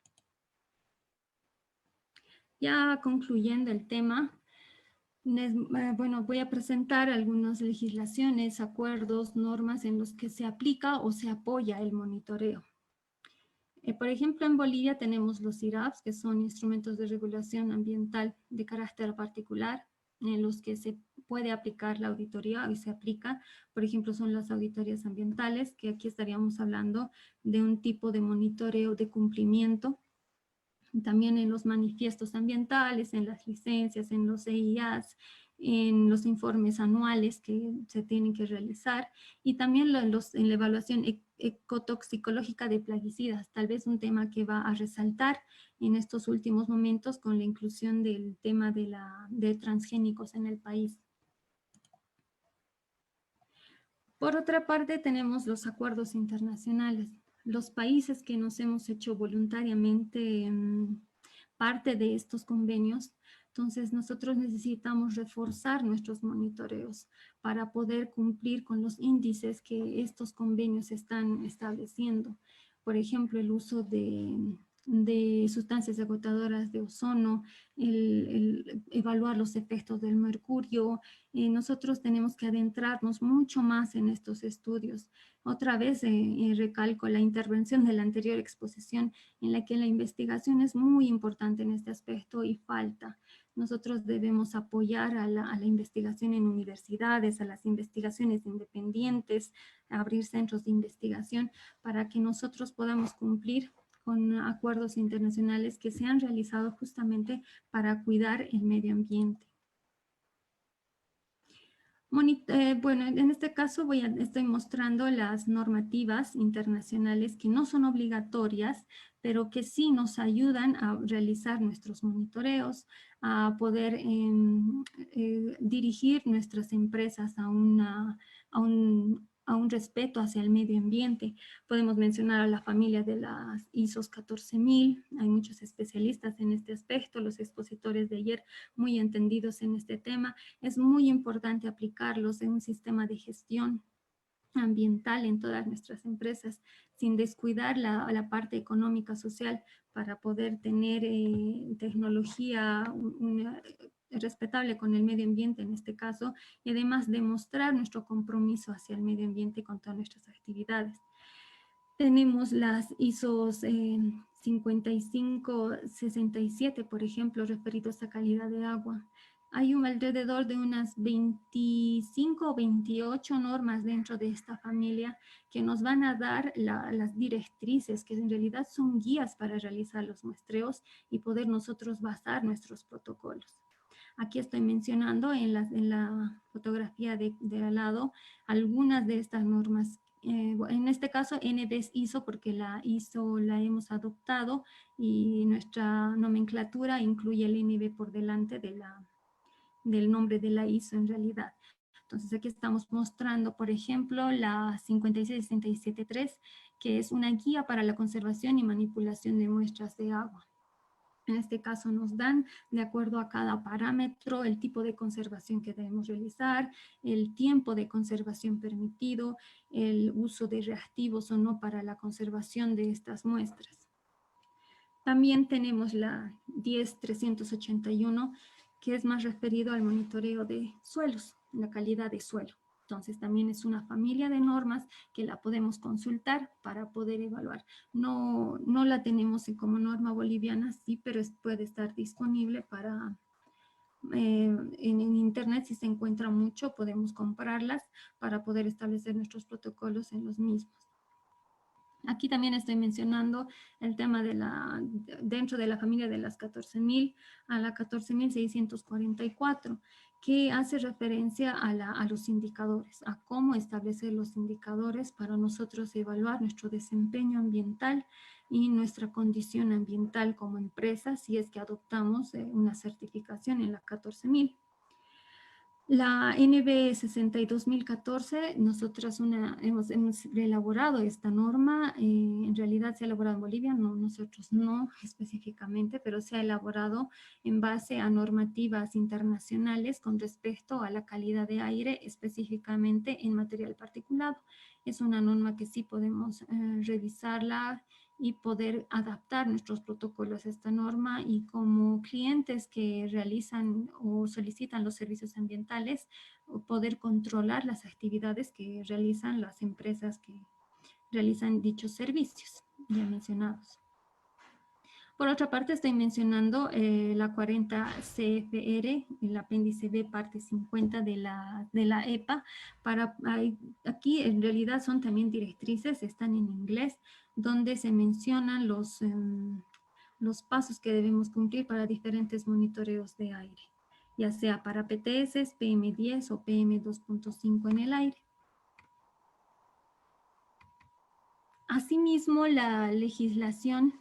Ya concluyendo el tema, bueno, voy a presentar algunas legislaciones, acuerdos, normas en los que se aplica o se apoya el monitoreo. Por ejemplo, en Bolivia tenemos los IRAPs, que son instrumentos de regulación ambiental de carácter particular, en los que se puede aplicar la auditoría y se aplica. Por ejemplo, son las auditorías ambientales, que aquí estaríamos hablando de un tipo de monitoreo de cumplimiento también en los manifiestos ambientales, en las licencias, en los EIAs, en los informes anuales que se tienen que realizar y también en la evaluación ecotoxicológica de plaguicidas, tal vez un tema que va a resaltar en estos últimos momentos con la inclusión del tema de transgénicos en el país. Por otra parte, tenemos los acuerdos internacionales. Los países que nos hemos hecho voluntariamente parte de estos convenios, entonces nosotros necesitamos reforzar nuestros monitoreos para poder cumplir con los índices que estos convenios están estableciendo. Por ejemplo, el uso de sustancias agotadoras de ozono, el evaluar los efectos del mercurio. Nosotros tenemos que adentrarnos mucho más en estos estudios. Otra vez recalco la intervención de la anterior exposición en la que la investigación es muy importante en este aspecto y falta. Nosotros debemos apoyar a la investigación en universidades, a las investigaciones independientes, abrir centros de investigación para que nosotros podamos cumplir con acuerdos internacionales que se han realizado justamente para cuidar el medio ambiente. Bueno, en este caso estoy mostrando las normativas internacionales que no son obligatorias, pero que sí nos ayudan a realizar nuestros monitoreos, a poder dirigir nuestras empresas a un respeto hacia el medio ambiente. Podemos mencionar a la familia de las ISO 14000, hay muchos especialistas en este aspecto, los expositores de ayer muy entendidos en este tema. Es muy importante aplicarlos en un sistema de gestión ambiental en todas nuestras empresas, sin descuidar la parte económica, social, para poder tener tecnología respetable con el medio ambiente en este caso, y además demostrar nuestro compromiso hacia el medio ambiente con todas nuestras actividades. Tenemos las ISOs 5567, por ejemplo, referidos a calidad de agua. Hay alrededor de unas 25 o 28 normas dentro de esta familia que nos van a dar las directrices, que en realidad son guías para realizar los muestreos y poder nosotros basar nuestros protocolos. Aquí estoy mencionando en la fotografía de al lado algunas de estas normas. En este caso NBS ISO porque la ISO la hemos adoptado y nuestra nomenclatura incluye el NB por delante del nombre de la ISO en realidad. Entonces aquí estamos mostrando, por ejemplo, la 56673, que es una guía para la conservación y manipulación de muestras de agua. En este caso nos dan, de acuerdo a cada parámetro, el tipo de conservación que debemos realizar, el tiempo de conservación permitido, el uso de reactivos o no para la conservación de estas muestras. También tenemos la 10381, que es más referido al monitoreo de suelos, la calidad de suelo. Entonces también es una familia de normas que la podemos consultar para poder evaluar. No la tenemos como norma boliviana, sí, pero puede estar disponible para en internet. Si se encuentra mucho, podemos comprarlas para poder establecer nuestros protocolos en los mismos. Aquí también estoy mencionando el tema dentro de la familia de las 14.000 a la 14.644, que hace referencia a los indicadores, a cómo establecer los indicadores para nosotros evaluar nuestro desempeño ambiental y nuestra condición ambiental como empresa, si es que adoptamos una certificación en la 14.000. La NB 62014, nosotras hemos elaborado esta norma, en realidad se ha elaborado en Bolivia, nosotros no específicamente, pero se ha elaborado en base a normativas internacionales con respecto a la calidad de aire, específicamente en material particulado. Es una norma que sí podemos revisarla y poder adaptar nuestros protocolos a esta norma, y como clientes que realizan o solicitan los servicios ambientales, poder controlar las actividades que realizan las empresas que realizan dichos servicios ya mencionados. Por otra parte, estoy mencionando la 40 CFR, el apéndice B, parte 50 de la EPA. Aquí en realidad son también directrices, están en inglés, donde se mencionan los pasos que debemos cumplir para diferentes monitoreos de aire, ya sea para PTS, PM10 o PM2.5 en el aire. Asimismo, la legislación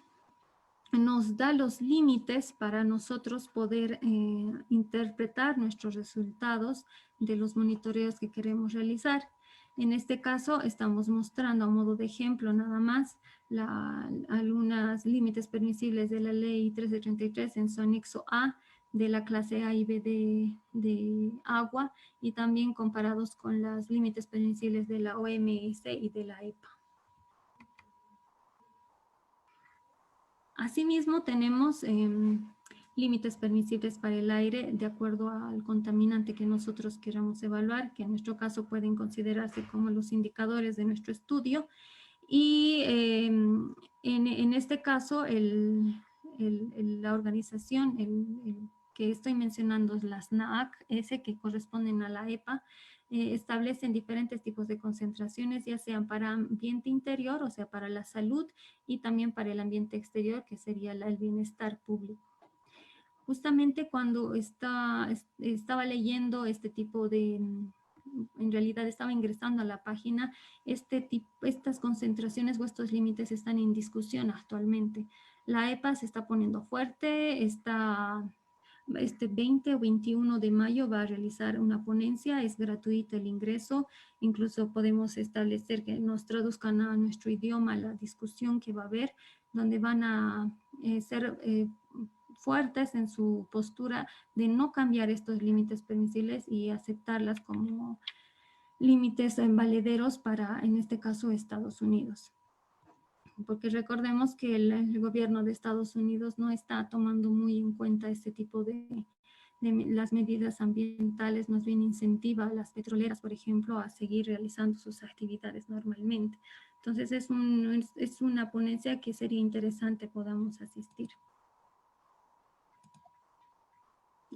nos da los límites para nosotros poder interpretar nuestros resultados de los monitoreos que queremos realizar. En este caso, estamos mostrando a modo de ejemplo nada más algunos límites permisibles de la ley 1333 en su anexo A de la clase A y B de agua y también comparados con los límites permisibles de la OMS y de la EPA. Asimismo, tenemos límites permisibles para el aire de acuerdo al contaminante que nosotros queramos evaluar, que en nuestro caso pueden considerarse como los indicadores de nuestro estudio. Y en este caso, la organización que estoy mencionando es la SNAAC, que corresponden a la EPA, establecen diferentes tipos de concentraciones, ya sean para ambiente interior, o sea, para la salud, y también para el ambiente exterior, que sería el bienestar público. Justamente cuando estaba leyendo este tipo de, en realidad estaba ingresando a la página, estas concentraciones o estos límites están en discusión actualmente. La EPA se está poniendo fuerte, este 20 o 21 de mayo va a realizar una ponencia, es gratuito el ingreso, incluso podemos establecer que nos traduzcan a nuestro idioma la discusión que va a haber, donde van a ser fuertes en su postura de no cambiar estos límites permisibles y aceptarlas como límites valederos para, en este caso, Estados Unidos. Porque recordemos que el gobierno de Estados Unidos no está tomando muy en cuenta este tipo de las medidas ambientales, más bien incentiva a las petroleras, por ejemplo, a seguir realizando sus actividades normalmente. Entonces es una ponencia que sería interesante podamos asistir.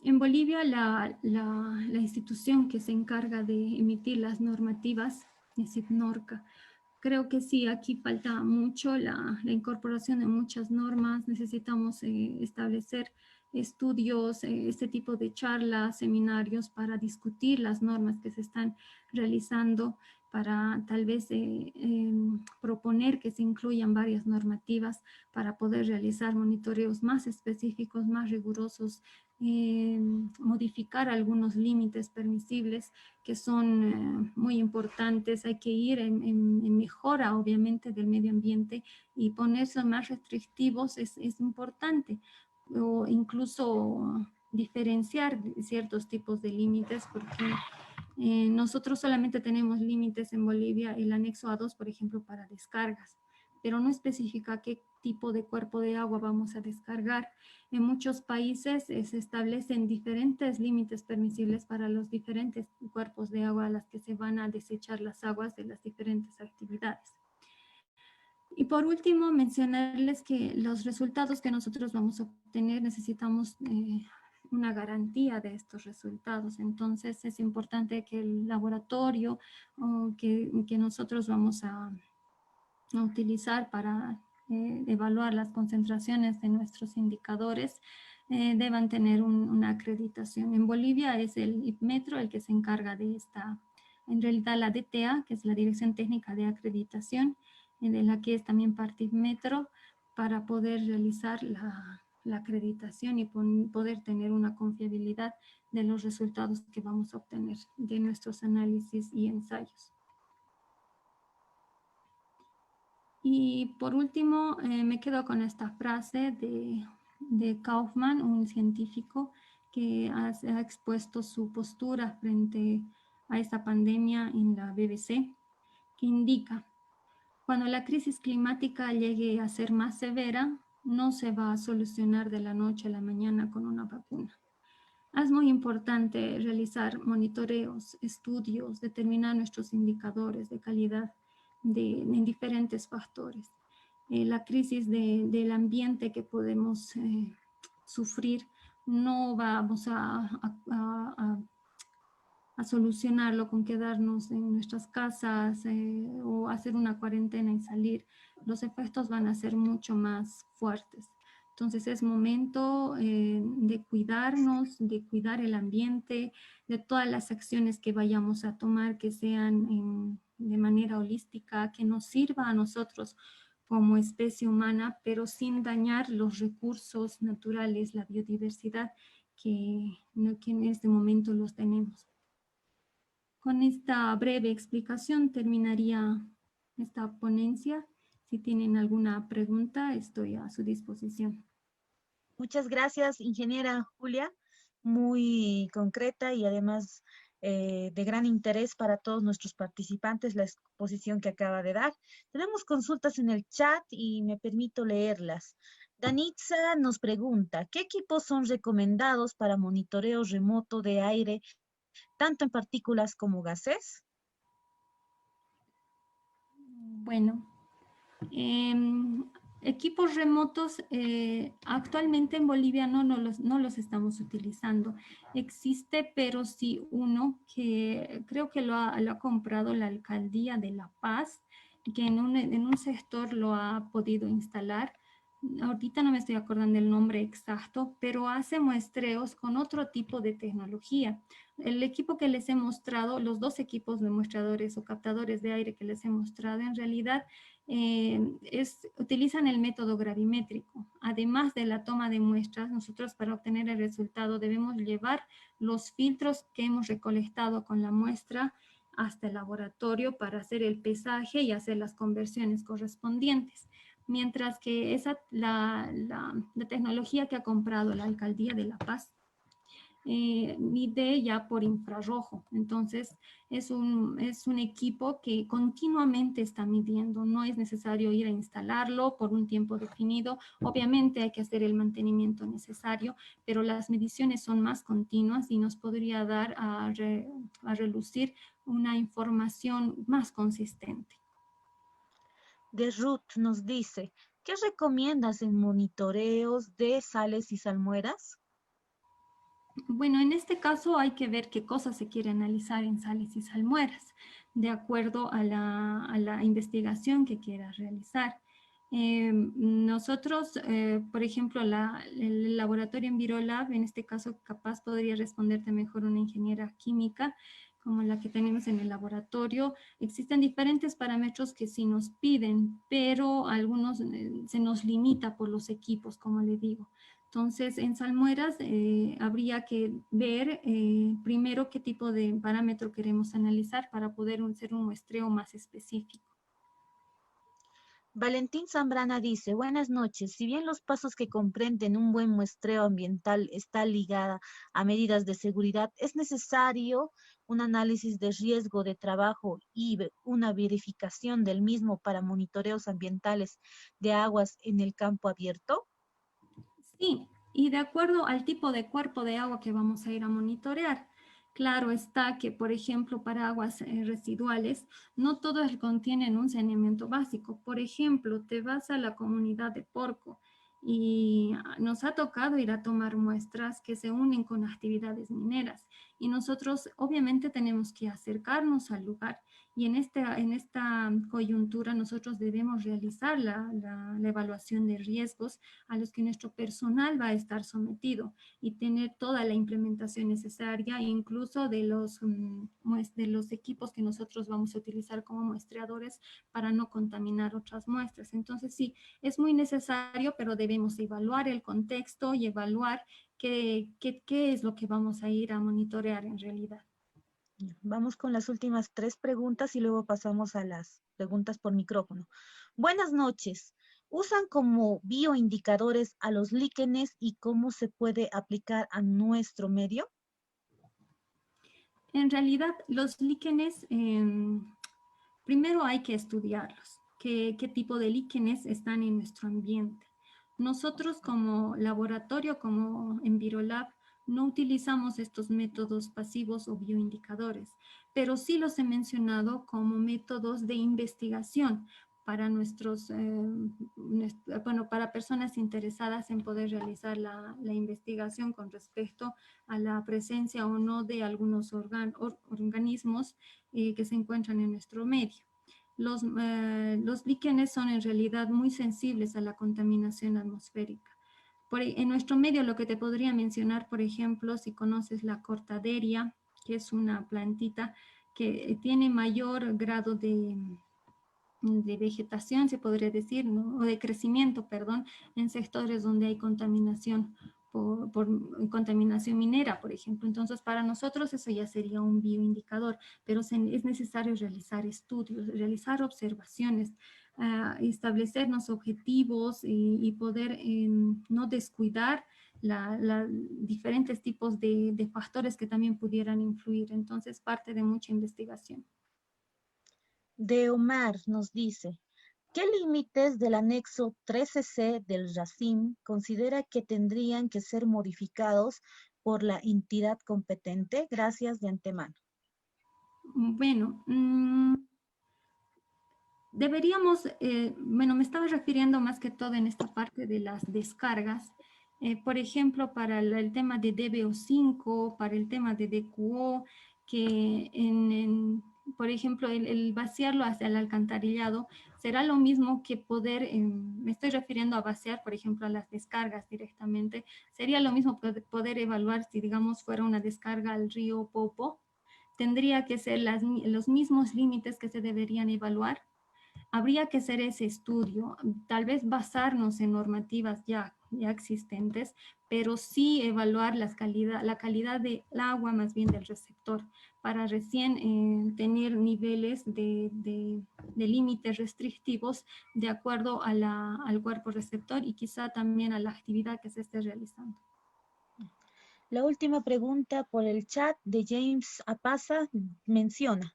En Bolivia, la institución que se encarga de emitir las normativas es IPNORCA. Creo que sí, aquí falta mucho la incorporación de muchas normas. Necesitamos establecer estudios, este tipo de charlas, seminarios para discutir las normas que se están realizando, para tal vez proponer que se incluyan varias normativas para poder realizar monitoreos más específicos, más rigurosos, modificar algunos límites permisibles que son muy importantes. Hay que ir en mejora, obviamente, del medio ambiente, y ponerse más restrictivos es importante, o incluso diferenciar ciertos tipos de límites, porque nosotros solamente tenemos límites en Bolivia, el anexo A2, por ejemplo, para descargas, pero no especifica qué tipo de cuerpo de agua vamos a descargar. En muchos países se establecen diferentes límites permisibles para los diferentes cuerpos de agua a las que se van a desechar las aguas de las diferentes actividades. Y por último, mencionarles que los resultados que nosotros vamos a obtener necesitamos una garantía de estos resultados. Entonces es importante que el laboratorio que nosotros vamos a utilizar para evaluar las concentraciones de nuestros indicadores deban tener una acreditación. En Bolivia es el IPMetro el que se encarga de esta, en realidad la DTA, que es la Dirección Técnica de Acreditación, de la que es también parte IPMetro, para poder realizar la acreditación y poder tener una confiabilidad de los resultados que vamos a obtener de nuestros análisis y ensayos. Y por último, me quedo con esta frase de Kaufman, un científico que ha expuesto su postura frente a esta pandemia en la BBC, que indica: cuando la crisis climática llegue a ser más severa, no se va a solucionar de la noche a la mañana con una vacuna. Es muy importante realizar monitoreos, estudios, determinar nuestros indicadores de calidad en diferentes factores. La crisis del ambiente que podemos sufrir, no vamos a solucionarlo con quedarnos en nuestras casas o hacer una cuarentena y salir. Los efectos van a ser mucho más fuertes. Entonces es momento de cuidarnos, de cuidar el ambiente, de todas las acciones que vayamos a tomar que sean de manera holística, que nos sirva a nosotros como especie humana, pero sin dañar los recursos naturales, la biodiversidad que en este momento los tenemos. Con esta breve explicación terminaría esta ponencia. Si tienen alguna pregunta, estoy a su disposición. Muchas gracias, ingeniera Julia, muy concreta y además de gran interés para todos nuestros participantes la exposición que acaba de dar. Tenemos consultas en el chat y me permito leerlas. Danitza nos pregunta, ¿qué equipos son recomendados para monitoreo remoto de aire, tanto en partículas como gases? Bueno, em, equipos remotos actualmente en Bolivia no los estamos utilizando. Existe, pero sí uno que creo que lo ha comprado la Alcaldía de La Paz, que en un sector lo ha podido instalar. Ahorita no me estoy acordando del nombre exacto, pero hace muestreos con otro tipo de tecnología. El equipo que les he mostrado, los dos equipos de muestradores o captadores de aire que les he mostrado, en realidad utilizan el método gravimétrico. Además de la toma de muestras, nosotros para obtener el resultado debemos llevar los filtros que hemos recolectado con la muestra hasta el laboratorio para hacer el pesaje y hacer las conversiones correspondientes. Mientras que la tecnología que ha comprado la Alcaldía de La Paz mide ya por infrarrojo. Entonces, es un equipo que continuamente está midiendo. No es necesario ir a instalarlo por un tiempo definido. Obviamente hay que hacer el mantenimiento necesario, pero las mediciones son más continuas y nos podría dar a relucir una información más consistente. De Ruth nos dice, ¿qué recomiendas en monitoreos de sales y salmueras? Bueno, en este caso hay que ver qué cosas se quiere analizar en sales y salmueras, de acuerdo a la investigación que quieras realizar. Nosotros, por ejemplo, el laboratorio Envirolab, en este caso capaz podría responderte mejor una ingeniera química, como la que tenemos en el laboratorio. Existen diferentes parámetros que sí nos piden, pero algunos se nos limita por los equipos, como le digo. Entonces, en salmueras habría que ver primero qué tipo de parámetro queremos analizar para poder hacer un muestreo más específico. Valentín Zambrana dice, buenas noches. Si bien los pasos que comprenden un buen muestreo ambiental está ligada a medidas de seguridad, es necesario un análisis de riesgo de trabajo y una verificación del mismo para monitoreos ambientales de aguas en el campo abierto. Sí, y de acuerdo al tipo de cuerpo de agua que vamos a ir a monitorear. Claro está que, por ejemplo, para aguas residuales, no todos contienen un saneamiento básico. Por ejemplo, te vas a la comunidad de Porco y nos ha tocado ir a tomar muestras que se unen con actividades mineras. Y nosotros obviamente tenemos que acercarnos al lugar y en esta coyuntura nosotros debemos realizar la evaluación de riesgos a los que nuestro personal va a estar sometido y tener toda la implementación necesaria, incluso de los equipos que nosotros vamos a utilizar como muestreadores para no contaminar otras muestras. Entonces sí, es muy necesario, pero debemos evaluar el contexto y evaluar qué es lo que vamos a ir a monitorear en realidad. Vamos con las últimas 3 preguntas y luego pasamos a las preguntas por micrófono. Buenas noches. ¿Usan como bioindicadores a los líquenes y cómo se puede aplicar a nuestro medio? En realidad, los líquenes, primero hay que estudiarlos, qué tipo de líquenes están en nuestro ambiente. Nosotros como laboratorio, como Envirolab, no utilizamos estos métodos pasivos o bioindicadores, pero sí los he mencionado como métodos de investigación para para personas interesadas en poder realizar la investigación con respecto a la presencia o no de algunos organismos que se encuentran en nuestro medio. Los líquenes son en realidad muy sensibles a la contaminación atmosférica. En nuestro medio lo que te podría mencionar, por ejemplo, si conoces la cortaderia, que es una plantita que tiene mayor grado de vegetación, se podría decir, ¿no? O de crecimiento, perdón, en sectores donde hay contaminación por contaminación minera, por ejemplo. Entonces, para nosotros eso ya sería un bioindicador, pero es necesario realizar estudios, realizar observaciones, establecernos objetivos y poder no descuidar diferentes tipos de factores que también pudieran influir. Entonces, parte de mucha investigación. De Omar nos dice, ¿qué límites del anexo 13C del RACIM considera que tendrían que ser modificados por la entidad competente? Gracias de antemano. Bueno, deberíamos, bueno, me estaba refiriendo más que todo en esta parte de las descargas. Por ejemplo, para el tema de DBO5, para el tema de DQO, que por ejemplo, el vaciarlo hacia el alcantarillado será lo mismo que poder, me estoy refiriendo a vaciar, por ejemplo, a las descargas directamente, sería lo mismo poder evaluar si, digamos, fuera una descarga al río Popo, tendría que ser los mismos límites que se deberían evaluar. Habría que hacer ese estudio, tal vez basarnos en normativas ya existentes, pero sí evaluar la calidad del agua, más bien del receptor, para recién tener niveles de límites restrictivos de acuerdo a al cuerpo receptor y quizá también a la actividad que se esté realizando. La última pregunta por el chat de James Apaza menciona,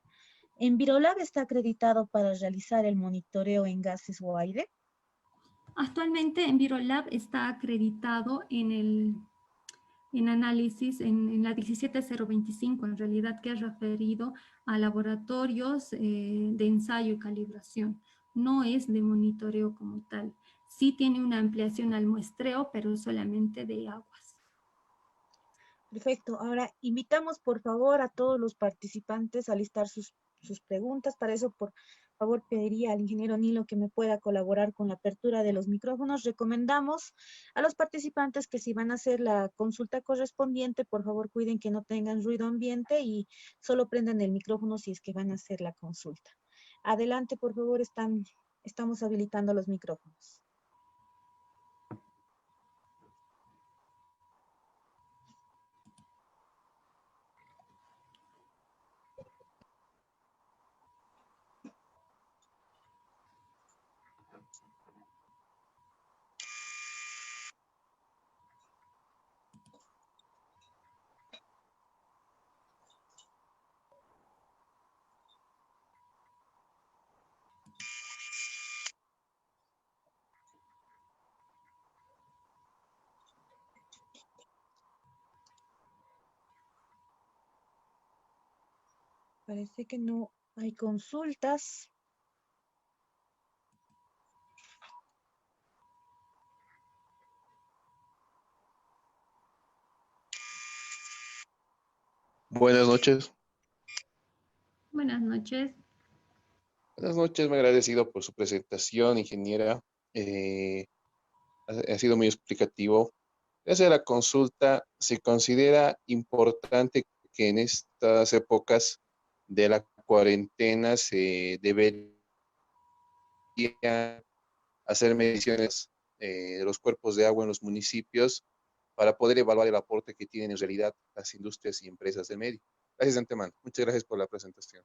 ¿Envirolab está acreditado para realizar el monitoreo en gases o aire? Actualmente Envirolab está acreditado en análisis en la 17025, en realidad, que es referido a laboratorios de ensayo y calibración. No es de monitoreo como tal. Sí tiene una ampliación al muestreo, pero solamente de aguas. Perfecto. Ahora invitamos por favor a todos los participantes a listar sus preguntas. Para eso, por favor, pediría al ingeniero Nilo que me pueda colaborar con la apertura de los micrófonos. Recomendamos a los participantes que si van a hacer la consulta correspondiente, por favor, cuiden que no tengan ruido ambiente y solo prendan el micrófono si es que van a hacer la consulta. Adelante, por favor, estamos habilitando los micrófonos. Parece que no hay consultas. Buenas noches. Buenas noches. Buenas noches, me agradecido por su presentación, ingeniera. Ha sido muy explicativo. Gracias a la consulta, ¿se considera importante que en estas épocas de la cuarentena se debería hacer mediciones de los cuerpos de agua en los municipios para poder evaluar el aporte que tienen en realidad las industrias y empresas del medio? Gracias de antemano. Muchas gracias por la presentación.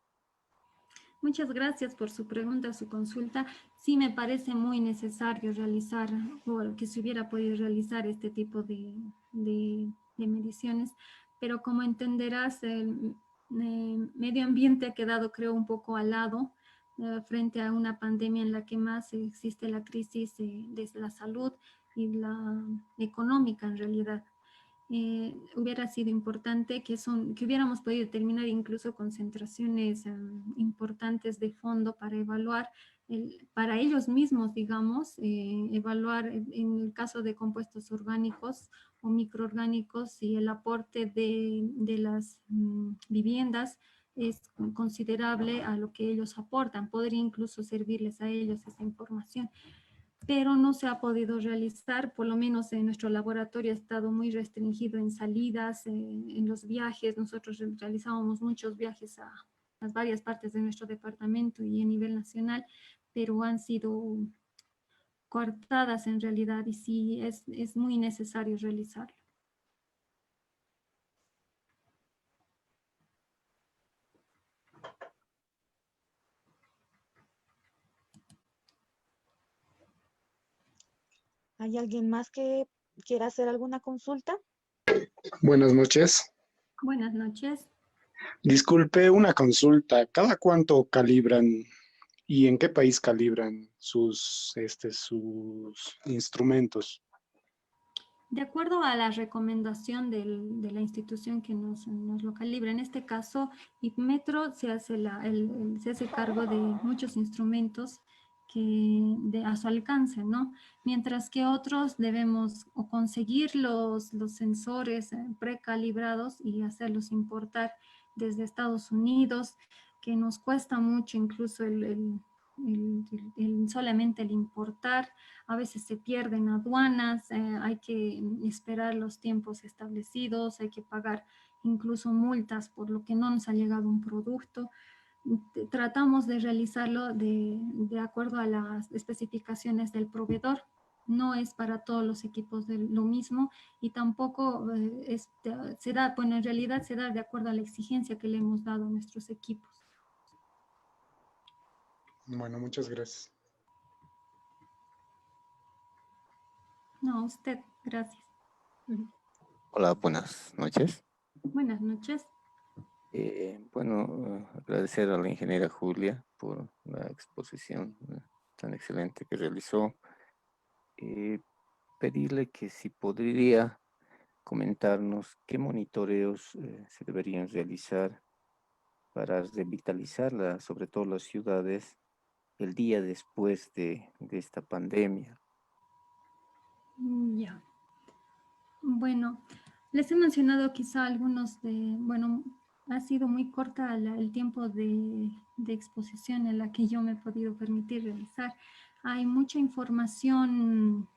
Muchas gracias por su pregunta, su consulta. Sí me parece muy necesario realizar, o que se hubiera podido realizar este tipo de mediciones, pero como entenderás, el medio ambiente ha quedado, creo, un poco al lado frente a una pandemia en la que más existe la crisis de la salud y la económica en realidad. Hubiera sido importante que hubiéramos podido terminar incluso concentraciones importantes de fondo para evaluar, para ellos mismos, digamos, evaluar en el caso de compuestos orgánicos o microorgánicos si el aporte de las viviendas es considerable a lo que ellos aportan. Podría incluso servirles a ellos esa información. pero no se ha podido realizar, por lo menos en nuestro laboratorio ha estado muy restringido en salidas, en los viajes. Nosotros realizábamos muchos viajes a las varias partes de nuestro departamento y a nivel nacional, pero han sido cortadas en realidad y sí es muy necesario realizarlo. ¿Hay alguien más que quiera hacer alguna consulta? Buenas noches. Buenas noches. Disculpe, una consulta. ¿Cada cuánto calibran y en qué país calibran sus instrumentos? De acuerdo a la recomendación de la institución que nos lo calibra, en este caso, IPMetro se hace, se hace cargo de muchos instrumentos a su alcance, ¿no? Mientras que otros debemos o conseguir los sensores precalibrados y hacerlos importar desde Estados Unidos, que nos cuesta mucho incluso solamente el importar. A veces se pierden aduanas, hay que esperar los tiempos establecidos, hay que pagar incluso multas por lo que no nos ha llegado un producto. Tratamos de realizarlo de acuerdo a las especificaciones del proveedor. No es para todos los equipos lo mismo y tampoco se da, bueno, en realidad se da de acuerdo a la exigencia que le hemos dado a nuestros equipos. Bueno, muchas gracias. No, usted, gracias. Hola, buenas noches. Buenas noches. Agradecer a la ingeniera Julia por la exposición tan excelente que realizó. Pedirle que si podría comentarnos qué monitoreos se deberían realizar para revitalizar sobre todo las ciudades el día después de esta pandemia. Ya. Bueno, les he mencionado quizá algunos bueno, ha sido muy corta el tiempo de exposición en la que yo me he podido permitir realizar. Hay mucha información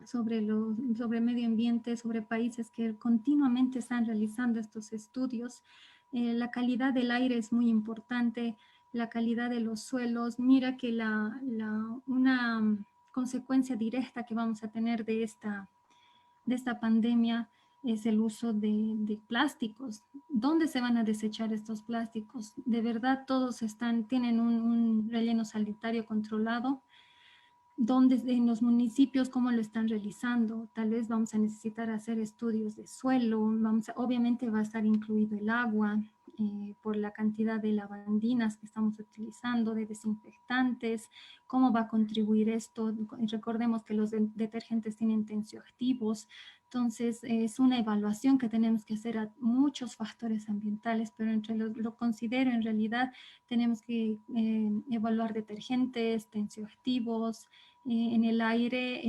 sobre medio ambiente, sobre países que continuamente están realizando estos estudios. La calidad del aire es muy importante, la calidad de los suelos. Mira que una consecuencia directa que vamos a tener de esta pandemia es el uso de plásticos. ¿Dónde se van a desechar estos plásticos? De verdad todos tienen un relleno sanitario controlado. ¿Dónde en los municipios cómo lo están realizando? Tal vez vamos a necesitar hacer estudios de suelo, obviamente va a estar incluido el agua por la cantidad de lavandinas que estamos utilizando, de desinfectantes, cómo va a contribuir esto. Recordemos que los detergentes tienen tensioactivos, entonces es una evaluación que tenemos que hacer a muchos factores ambientales, pero entre lo considero en realidad tenemos que evaluar detergentes, tensioactivos. En el aire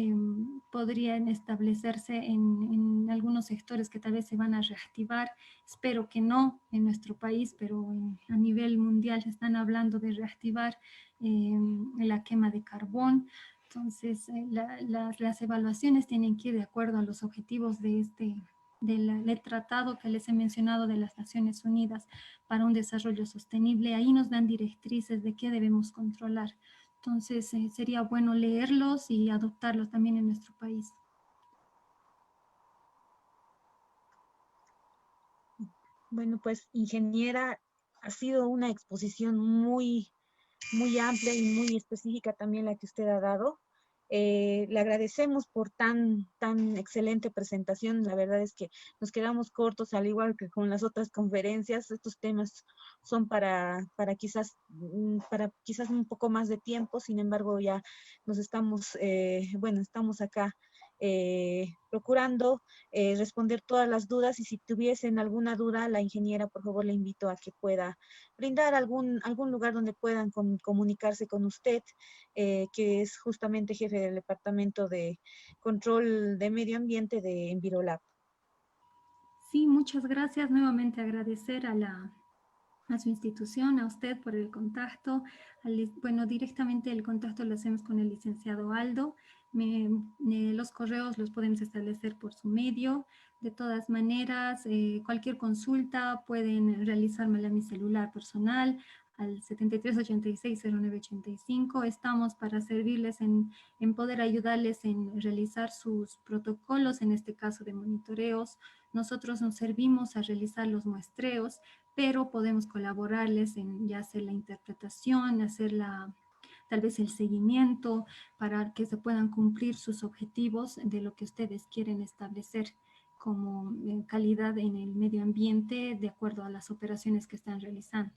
podrían establecerse en algunos sectores que tal vez se van a reactivar. Espero que no en nuestro país, pero a nivel mundial se están hablando de reactivar la quema de carbón. Entonces, las evaluaciones tienen que ir de acuerdo a los objetivos del tratado que les he mencionado de las Naciones Unidas para un desarrollo sostenible. Ahí nos dan directrices de qué debemos controlar. Entonces, sería bueno leerlos y adoptarlos también en nuestro país. Bueno, pues, ingeniera, ha sido una exposición muy amplia y muy específica también la que usted ha dado. Le agradecemos por tan excelente presentación. La verdad es que nos quedamos cortos, al igual que con las otras conferencias. Estos temas son para quizás un poco más de tiempo. Sin embargo, ya nos estamos acá procurando responder todas las dudas, y si tuviesen alguna duda, la ingeniera, por favor, le invito a que pueda brindar algún lugar donde puedan comunicarse con usted, que es justamente jefe del Departamento de Control de Medio Ambiente de Envirolab. Sí, muchas gracias. Nuevamente agradecer a la a su institución, a usted por el contacto. Bueno, directamente el contacto lo hacemos con el licenciado Aldo. Los correos los podemos establecer por su medio. De todas maneras, cualquier consulta pueden realizármela a mi celular personal al 7386-0985. Estamos para servirles en poder ayudarles en realizar sus protocolos, en este caso de monitoreos. Nosotros nos servimos a realizar los muestreos, pero podemos colaborarles en ya hacer la interpretación, hacer tal vez el seguimiento para que se puedan cumplir sus objetivos de lo que ustedes quieren establecer como calidad en el medio ambiente de acuerdo a las operaciones que están realizando.